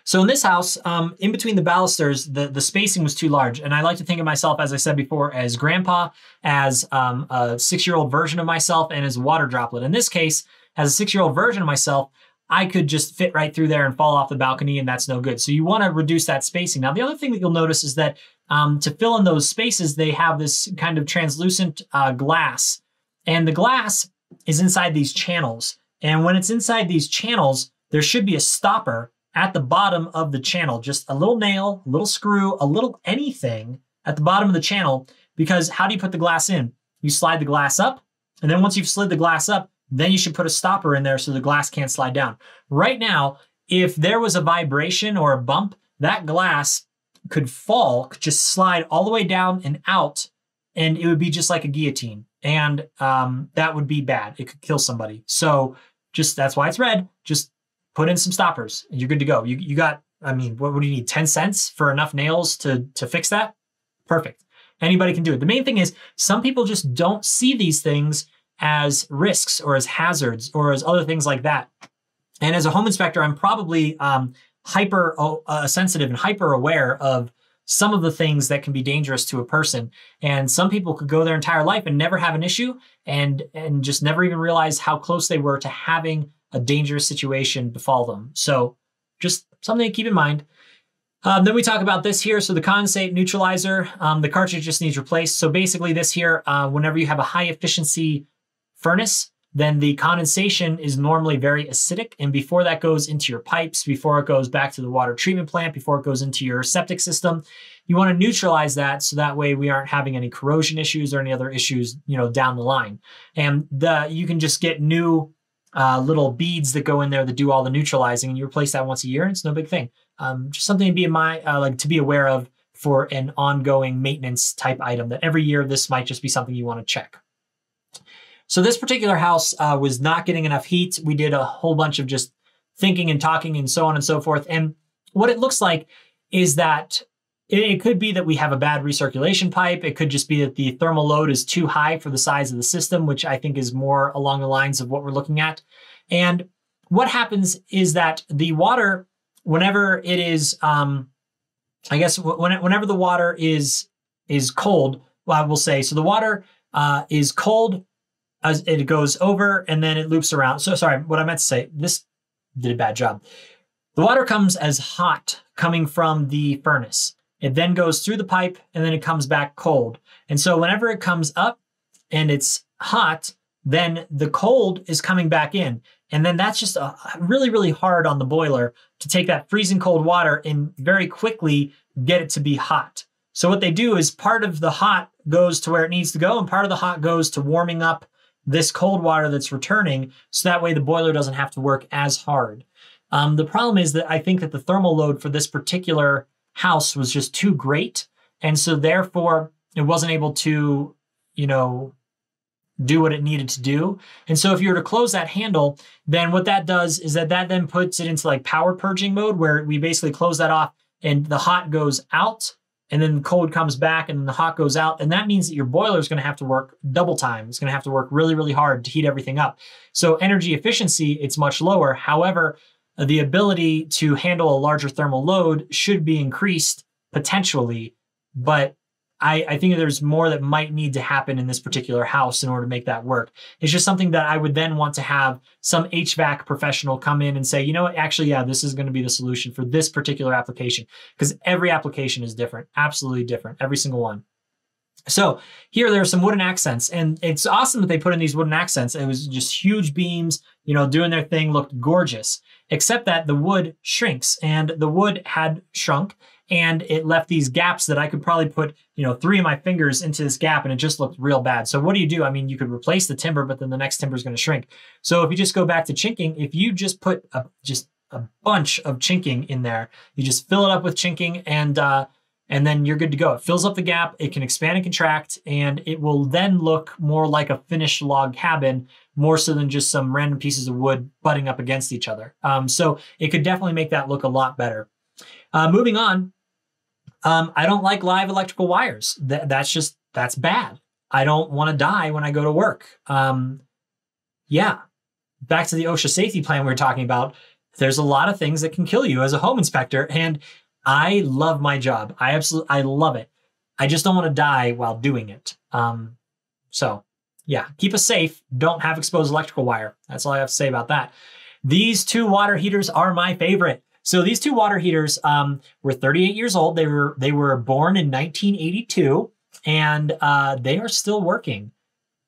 So in this house, in between the balusters, the spacing was too large. And I like to think of myself, as I said before, as grandpa, as a 6-year-old version of myself, and as a water droplet. In this case, as a 6-year-old version of myself, I could just fit right through there and fall off the balcony, and that's no good. So you want to reduce that spacing. Now, the other thing that you'll notice is that to fill in those spaces, they have this kind of translucent glass. And the glass is inside these channels. And when it's inside these channels, there should be a stopper at the bottom of the channel, just a little nail, a little screw, a little anything at the bottom of the channel, because how do you put the glass in? You slide the glass up, and then once you've slid the glass up, then you should put a stopper in there so the glass can't slide down. Right now, if there was a vibration or a bump, that glass could fall, could just slide all the way down and out, and it would be just like a guillotine. And that would be bad. It could kill somebody. So that's why it's red. Just put in some stoppers and you're good to go. You got, what do you need? 10 cents for enough nails to fix that? Perfect. Anybody can do it. The main thing is some people just don't see these things as risks or as hazards or as other things like that. And as a home inspector, I'm probably hyper sensitive and hyper aware of some of the things that can be dangerous to a person. And some people could go their entire life and never have an issue and just never even realize how close they were to having a dangerous situation befall them. So just something to keep in mind. Then we talk about this here. So the condensate neutralizer, the cartridge just needs replaced. So basically this here, whenever you have a high efficiency furnace, then the condensation is normally very acidic. And before that goes into your pipes, before it goes back to the water treatment plant, before it goes into your septic system, you want to neutralize that so that way we aren't having any corrosion issues or any other issues, down the line. And you can just get new little beads that go in there that do all the neutralizing, and you replace that once a year, and it's no big thing. Just something to be to be aware of for an ongoing maintenance type item, that every year this might just be something you want to check. So this particular house was not getting enough heat. We did a whole bunch of just thinking and talking and so on and so forth. And what it looks like is that it could be that we have a bad recirculation pipe. It could just be that the thermal load is too high for the size of the system, which I think is more along the lines of what we're looking at. And what happens is that the water, whenever it is, whenever the water is cold, well, I will say, so the water is cold as it goes over and then it loops around. So sorry, what I meant to say, this did a bad job. The water comes as hot coming from the furnace. It then goes through the pipe and then it comes back cold. And so whenever it comes up and it's hot, then the cold is coming back in. And then that's just really, really hard on the boiler to take that freezing cold water and very quickly get it to be hot. So what they do is part of the hot goes to where it needs to go, and part of the hot goes to warming up this cold water that's returning, so that way the boiler doesn't have to work as hard. The problem is that I think that the thermal load for this particular house was just too great. And so therefore it wasn't able to, do what it needed to do. And so if you were to close that handle, then what that does is that then puts it into like power purging mode, where we basically close that off and the hot goes out, and then the cold comes back and then the hot goes out. And that means that your boiler is going to have to work double time. It's going to have to work really, really hard to heat everything up. So energy efficiency, it's much lower. However, the ability to handle a larger thermal load should be increased potentially, but I think there's more that might need to happen in this particular house in order to make that work. It's just something that I would then want to have some HVAC professional come in and say, you know what, actually, yeah, this is going to be the solution for this particular application, because every application is different, absolutely different, every single one. So here there are some wooden accents, and it's awesome that they put in these wooden accents. It was just huge beams, doing their thing, looked gorgeous, except that the wood shrinks, and the wood had shrunk, and it left these gaps that I could probably put, 3 of my fingers into this gap, and it just looked real bad. So what do? I mean, you could replace the timber, but then the next timber is going to shrink. So if you just go back to chinking, if you just put a bunch of chinking in there, you just fill it up with chinking, and then you're good to go. It fills up the gap, it can expand and contract, and it will then look more like a finished log cabin, more so than just some random pieces of wood butting up against each other. So it could definitely make that look a lot better. Moving on, I don't like live electrical wires. That's bad. I don't want to die when I go to work. Yeah, back to the OSHA safety plan we were talking about. There's a lot of things that can kill you as a home inspector, and I love my job. I love it. I just don't want to die while doing it. So yeah, keep us safe. Don't have exposed electrical wire. That's all I have to say about that. These 2 water heaters are my favorite. So these 2 water heaters were 38 years old. They were born in 1982, and they are still working.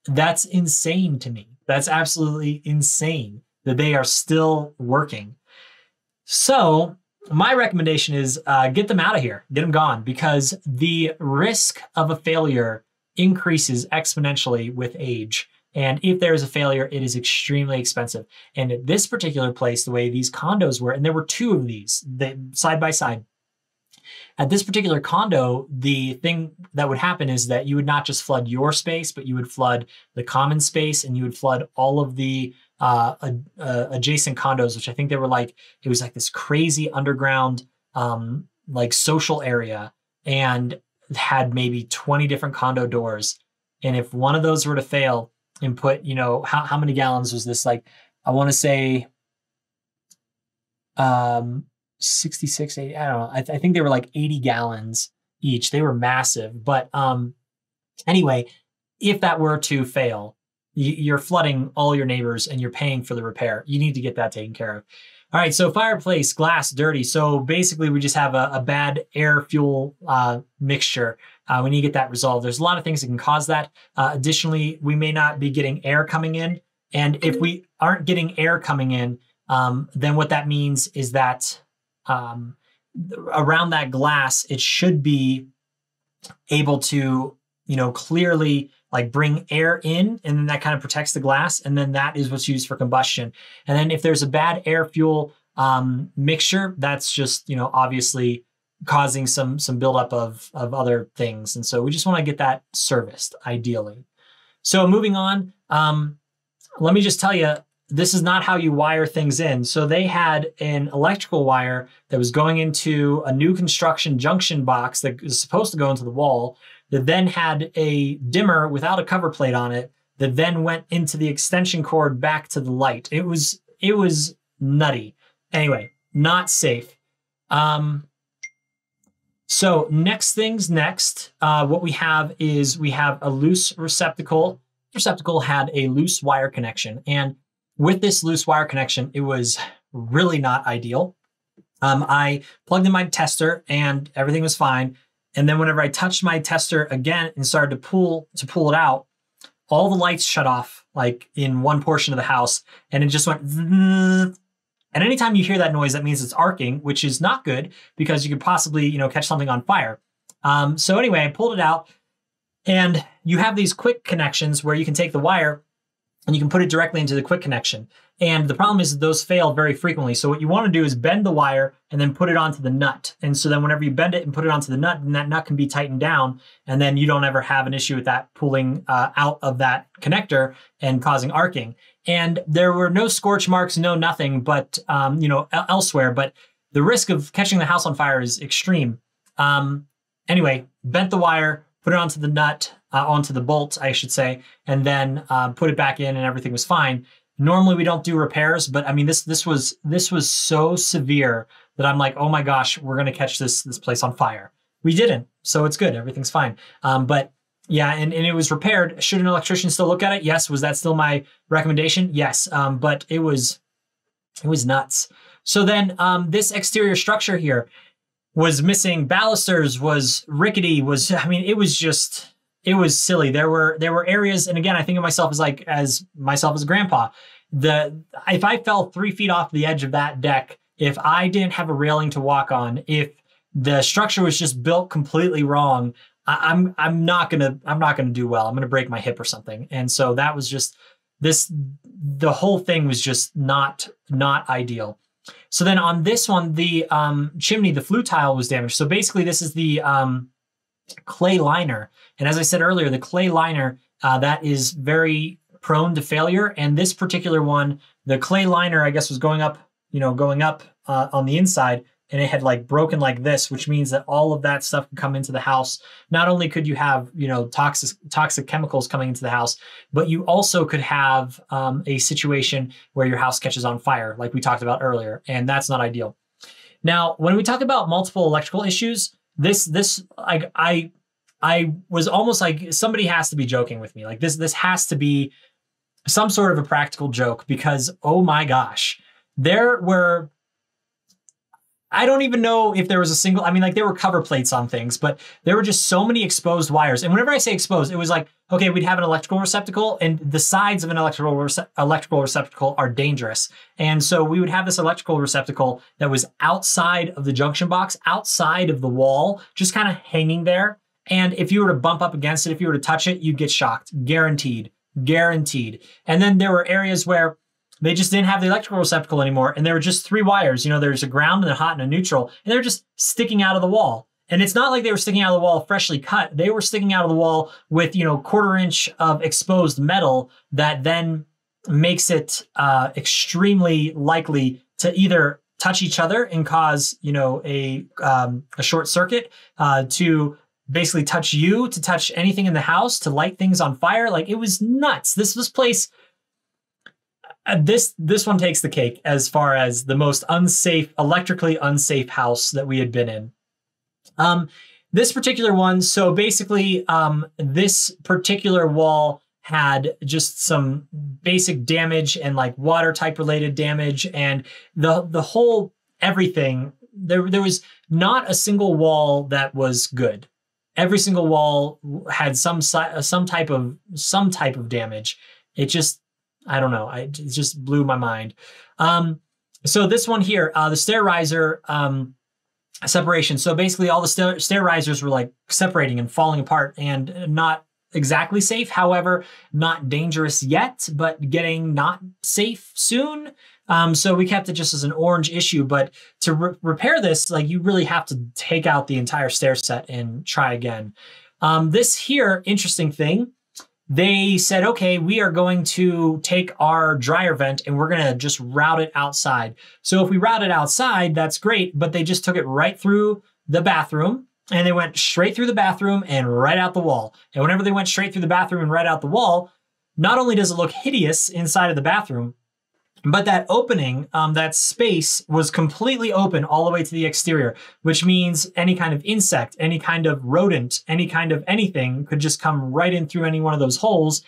That's insane to me. That's absolutely insane that they are still working. So my recommendation is get them out of here, get them gone, because the risk of a failure increases exponentially with age. And if there is a failure, it is extremely expensive. And at this particular place, the way these condos were, and there were 2 of these side by side. At this particular condo, the thing that would happen is that you would not just flood your space, but you would flood the common space, and you would flood all of the adjacent condos, which I think they were it was like this crazy underground, like social area, and had maybe 20 different condo doors. And if one of those were to fail and put, how many gallons was this? I want to say 66, 80, I don't know. I think they were 80 gallons each. They were massive. But anyway, if that were to fail, you're flooding all your neighbors and you're paying for the repair. You need to get that taken care of. All right, so fireplace, glass, dirty. So basically we just have a bad air fuel mixture. We need to get that resolved. There's a lot of things that can cause that. Additionally, we may not be getting air coming in. And if we aren't getting air coming in, then what that means is that around that glass, it should be able to, clearly bring air in, and then that kind of protects the glass. And then that is what's used for combustion. And then if there's a bad air fuel mixture, that's just, obviously causing some buildup of other things. And so we just want to get that serviced ideally. So moving on, let me just tell you, this is not how you wire things in. So they had an electrical wire that was going into a new construction junction box that is supposed to go into the wall, that then had a dimmer without a cover plate on it, that then went into the extension cord back to the light. It was nutty. Anyway, not safe. So next things next, what we have is we have a loose receptacle. The receptacle had a loose wire connection, and with this loose wire connection, it was really not ideal. I plugged in my tester and everything was fine. And then whenever I touched my tester again and started to pull it out, all the lights shut off in one portion of the house, and it just went zzz. And anytime you hear that noise, that means it's arcing, which is not good because you could possibly, catch something on fire. So anyway, I pulled it out, and you have these quick connections where you can take the wire and you can put it directly into the quick connection. And the problem is that those fail very frequently. So what you want to do is bend the wire and then put it onto the nut. And so then whenever you bend it and put it onto the nut, then that nut can be tightened down, and then you don't ever have an issue with that pulling out of that connector and causing arcing. And there were no scorch marks, no nothing, but elsewhere. But the risk of catching the house on fire is extreme. Anyway, bent the wire, put it onto the nut, onto the bolt, I should say, and then put it back in, and everything was fine. Normally we don't do repairs, but I mean, this was so severe that I'm like, oh my gosh, we're gonna catch this place on fire. We didn't, so it's good, everything's fine. But yeah, and it was repaired. Should an electrician still look at it? Yes. Was that still my recommendation? Yes. But it was nuts. So then this exterior structure here was missing balusters, was rickety, it was silly. There were areas, and again, I think of myself as a grandpa. If I fell 3 feet off the edge of that deck, if I didn't have a railing to walk on, if the structure was just built completely wrong, I'm not gonna do well. I'm gonna break my hip or something. And so that was just the whole thing was just not ideal. So then on this one, the chimney, the flue tile was damaged. So basically this is the clay liner. And as I said earlier, the clay liner, that is very prone to failure. And this particular one, the clay liner, I guess, was going up on the inside, and it had like broken like this, which means that all of that stuff could come into the house. Not only could you have, toxic chemicals coming into the house, but you also could have a situation where your house catches on fire, like we talked about earlier, and that's not ideal. Now, when we talk about multiple electrical issues, I was almost like somebody has to be joking with me. Like this has to be some sort of a practical joke, because oh my gosh, I don't even know if there was a single, there were cover plates on things, but there were just so many exposed wires. And whenever I say exposed, it was like, okay, we'd have an electrical receptacle, and the sides of an electrical receptacle are dangerous. And so we would have this electrical receptacle that was outside of the junction box, outside of the wall, just kind of hanging there. And if you were to bump up against it, if you were to touch it, you'd get shocked. Guaranteed. And then there were areas where they just didn't have the electrical receptacle anymore, and there were just 3 wires. There's a ground and a hot and a neutral, and they're just sticking out of the wall. And it's not like they were sticking out of the wall freshly cut. They were sticking out of the wall with, 1/4 inch of exposed metal that then makes it extremely likely to either touch each other and cause, a short circuit, to basically to touch anything in the house, to light things on fire. Like, it was nuts. This place, this one takes the cake as far as the most electrically unsafe house that we had been in. This particular one, so basically, this particular wall had just some basic damage and like water type related damage, and the whole everything. There was not a single wall that was good. Every single wall had some type of damage. It just, I don't know. It just blew my mind. So this one here, the stair riser separation. So basically all the stair risers were like separating and falling apart, and not exactly safe. However, not dangerous yet, but getting not safe soon. So we kept it just as an orange issue, but to repair this, like, you really have to take out the entire stair set and try again. This here, interesting thing, they said, okay, we are going to take our dryer vent and we're going to just route it outside. So if we route it outside, that's great, but they just took it right through the bathroom, and they went straight through the bathroom and right out the wall. And whenever they went straight through the bathroom and right out the wall, not only does it look hideous inside of the bathroom, but that opening, that space was completely open all the way to the exterior, which means any kind of insect, any kind of rodent, any kind of anything could just come right in through any one of those holes.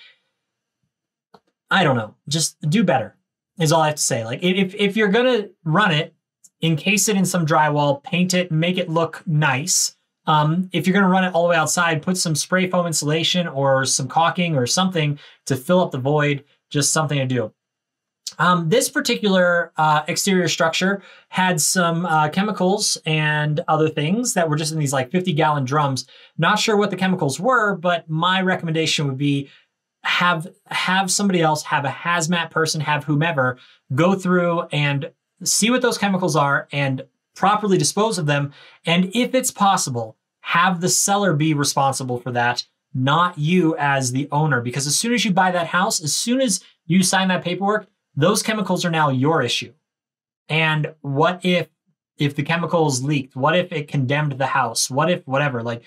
I don't know. Just do better is all I have to say. Like, if you're going to run it, encase it in some drywall, paint it, make it look nice. If you're going to run it all the way outside, put some spray foam insulation or some caulking or something to fill up the void, just something to do. This particular exterior structure had some chemicals and other things that were just in these like 50-gallon drums. Not sure what the chemicals were, but my recommendation would be have somebody else, have a hazmat person, have whomever go through and see what those chemicals are and properly dispose of them. And if it's possible, have the seller be responsible for that, not you as the owner. Because as soon as you buy that house, as soon as you sign that paperwork, those chemicals are now your issue. And what if the chemicals leaked? What if it condemned the house? What if whatever? Like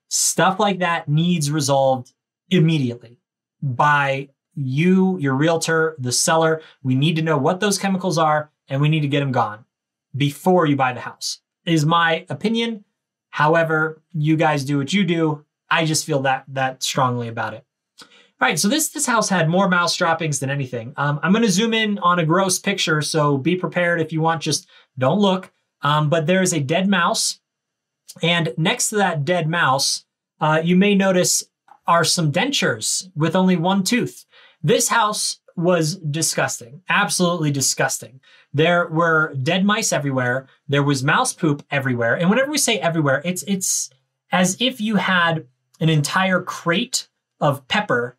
stuff like that needs resolved immediately by you, your realtor, the seller. We need to know what those chemicals are and we need to get them gone before you buy the house, is my opinion. However, you guys do what you do. I just feel that strongly about it. All right, so this house had more mouse droppings than anything. I'm going to zoom in on a gross picture, so be prepared if you want, just don't look. But there is a dead mouse, and next to that dead mouse, you may notice are some dentures with only one tooth. This house was disgusting, absolutely disgusting. There were dead mice everywhere. There was mouse poop everywhere. And whenever we say everywhere, it's as if you had an entire crate of pepper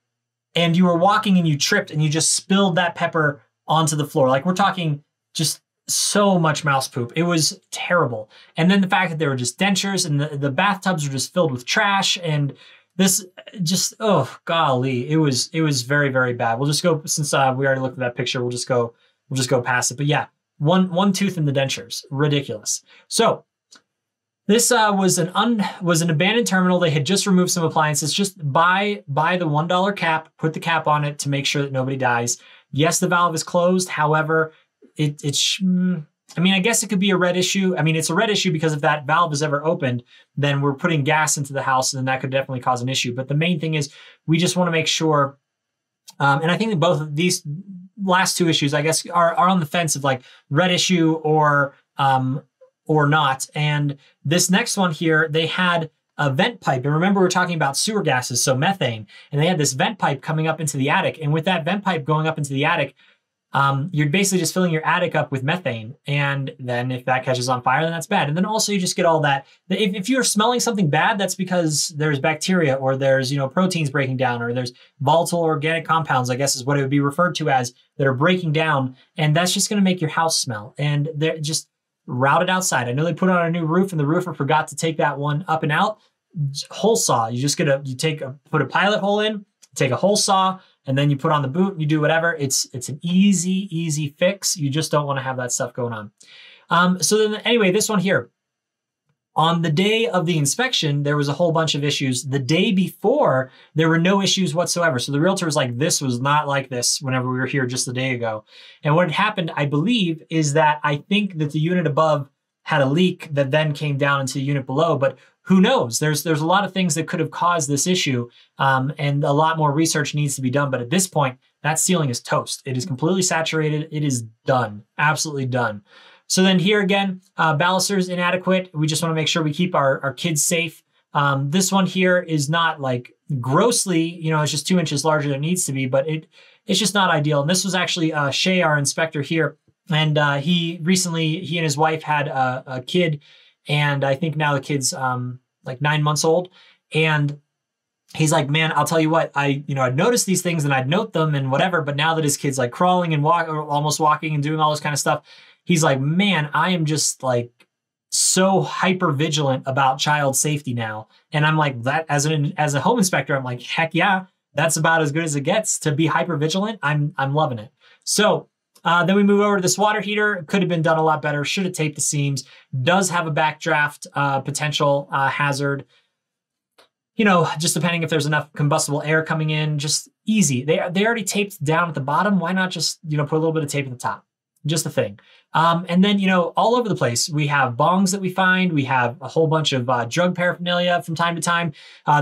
and you were walking and you tripped and you just spilled that pepper onto the floor. Like we're talking just so much mouse poop. It was terrible. And then the fact that there were just dentures and the bathtubs were just filled with trash and this just, oh golly, it was very, very bad. We'll just go, since we already looked at that picture, we'll just go past it. But yeah, one tooth in the dentures, ridiculous. So this was an abandoned terminal. They had just removed some appliances. Just buy the $1 cap, put the cap on it to make sure that nobody dies. Yes, the valve is closed. However, I mean, I guess it could be a red issue. I mean, it's a red issue because if that valve is ever opened, then we're putting gas into the house and that could definitely cause an issue. But the main thing is we just want to make sure, and I think that both of these last two issues, I guess, are on the fence of like red issue or not. And this next one here, they had a vent pipe. And remember, we're talking about sewer gases, so methane. And they had this vent pipe coming up into the attic. And with that vent pipe going up into the attic, you're basically just filling your attic up with methane. And then if that catches on fire, then that's bad. And then also you just get all that. If you're smelling something bad, that's because there's bacteria or there's, proteins breaking down or there's volatile organic compounds, I guess is what it would be referred to as, that are breaking down. And that's just going to make your house smell. And they're just route it outside. I know they put on a new roof and the roofer forgot to take that one up and out. Hole saw. You just put a pilot hole in, take a hole saw, and then you put on the boot and you do whatever. It's an easy fix. You just don't want to have that stuff going on. So then anyway, this one here. On the day of the inspection, there was a whole bunch of issues. The day before, there were no issues whatsoever. So the realtor was like, this was not like this whenever we were here just a day ago. And what had happened, I believe, is that I think that the unit above had a leak that then came down into the unit below, but who knows? There's a lot of things that could have caused this issue, and a lot more research needs to be done. But at this point, that ceiling is toast. It is completely saturated. It is done, absolutely done. So then here again, balusters inadequate. We just want to make sure we keep our kids safe. This one here is not like grossly, it's just 2 inches larger than it needs to be, but it's just not ideal. And this was actually Shay, our inspector here. And he and his wife had a kid. And I think now the kid's like 9 months old. And he's like, man, I'll tell you what, I'd notice these things and I'd note them and whatever. But now that his kid's like crawling and almost walking and doing all this kind of stuff, he's like, man, I am just like so hyper vigilant about child safety now. And I'm like, that as a home inspector, I'm like, heck yeah, that's about as good as it gets to be hyper vigilant. I'm loving it. So then we move over to this water heater. It could have been done a lot better. Should have taped the seams. Does have a backdraft potential hazard. Just depending if there's enough combustible air coming in, just easy. They already taped down at the bottom. Why not just, put a little bit of tape at the top? Just a thing. And then, all over the place, we have bongs that we find. We have a whole bunch of drug paraphernalia from time to time.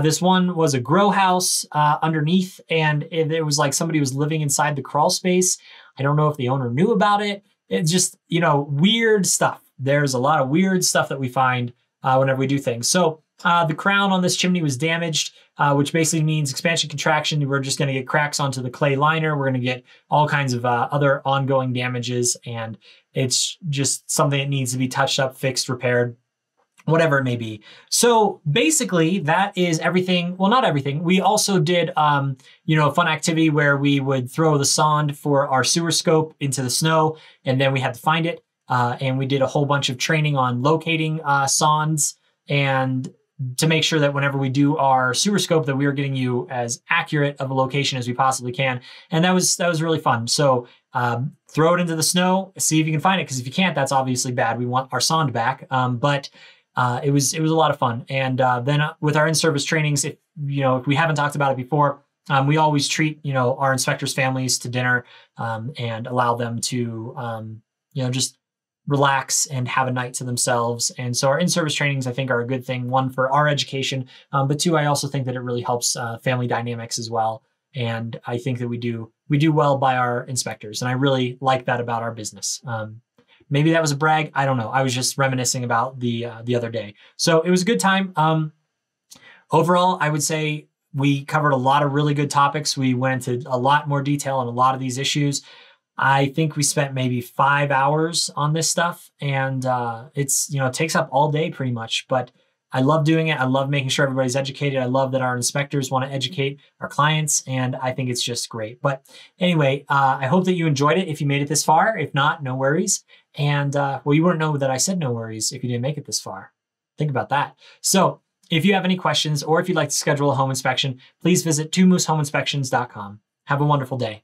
This one was a grow house underneath, and it was like somebody was living inside the crawl space. I don't know if the owner knew about it. It's just, weird stuff. There's a lot of weird stuff that we find whenever we do things. So The crown on this chimney was damaged, which basically means expansion, contraction. We're just going to get cracks onto the clay liner. We're going to get all kinds of other ongoing damages, and it's just something that needs to be touched up, fixed, repaired, whatever it may be. So basically that is everything. Well, not everything. We also did, a fun activity where we would throw the sonde for our sewer scope into the snow, and then we had to find it. And we did a whole bunch of training on locating sondes, and to make sure that whenever we do our sewer scope that we are getting you as accurate of a location as we possibly can. And that was really fun. So throw it into the snow, see if you can find it, because if you can't, that's obviously bad. We want our sonde back. But it was a lot of fun. And then with our in-service trainings, if we haven't talked about it before, we always treat our inspectors' families to dinner and allow them to just relax and have a night to themselves. And so our in-service trainings, I think, are a good thing. One, for our education, but two, I also think that it really helps family dynamics as well. And I think that we do well by our inspectors, and I really like that about our business. Maybe that was a brag. I don't know. I was just reminiscing about the other day. So it was a good time. Overall, I would say we covered a lot of really good topics. We went into a lot more detail on a lot of these issues. I think we spent maybe 5 hours on this stuff, and it takes up all day pretty much, but I love doing it. I love making sure everybody's educated. I love that our inspectors want to educate our clients, and I think it's just great. But anyway, I hope that you enjoyed it if you made it this far. If not, no worries. And you wouldn't know that I said no worries if you didn't make it this far. Think about that. So if you have any questions, or if you'd like to schedule a home inspection, please visit twomoosehomeinspections.com. Have a wonderful day.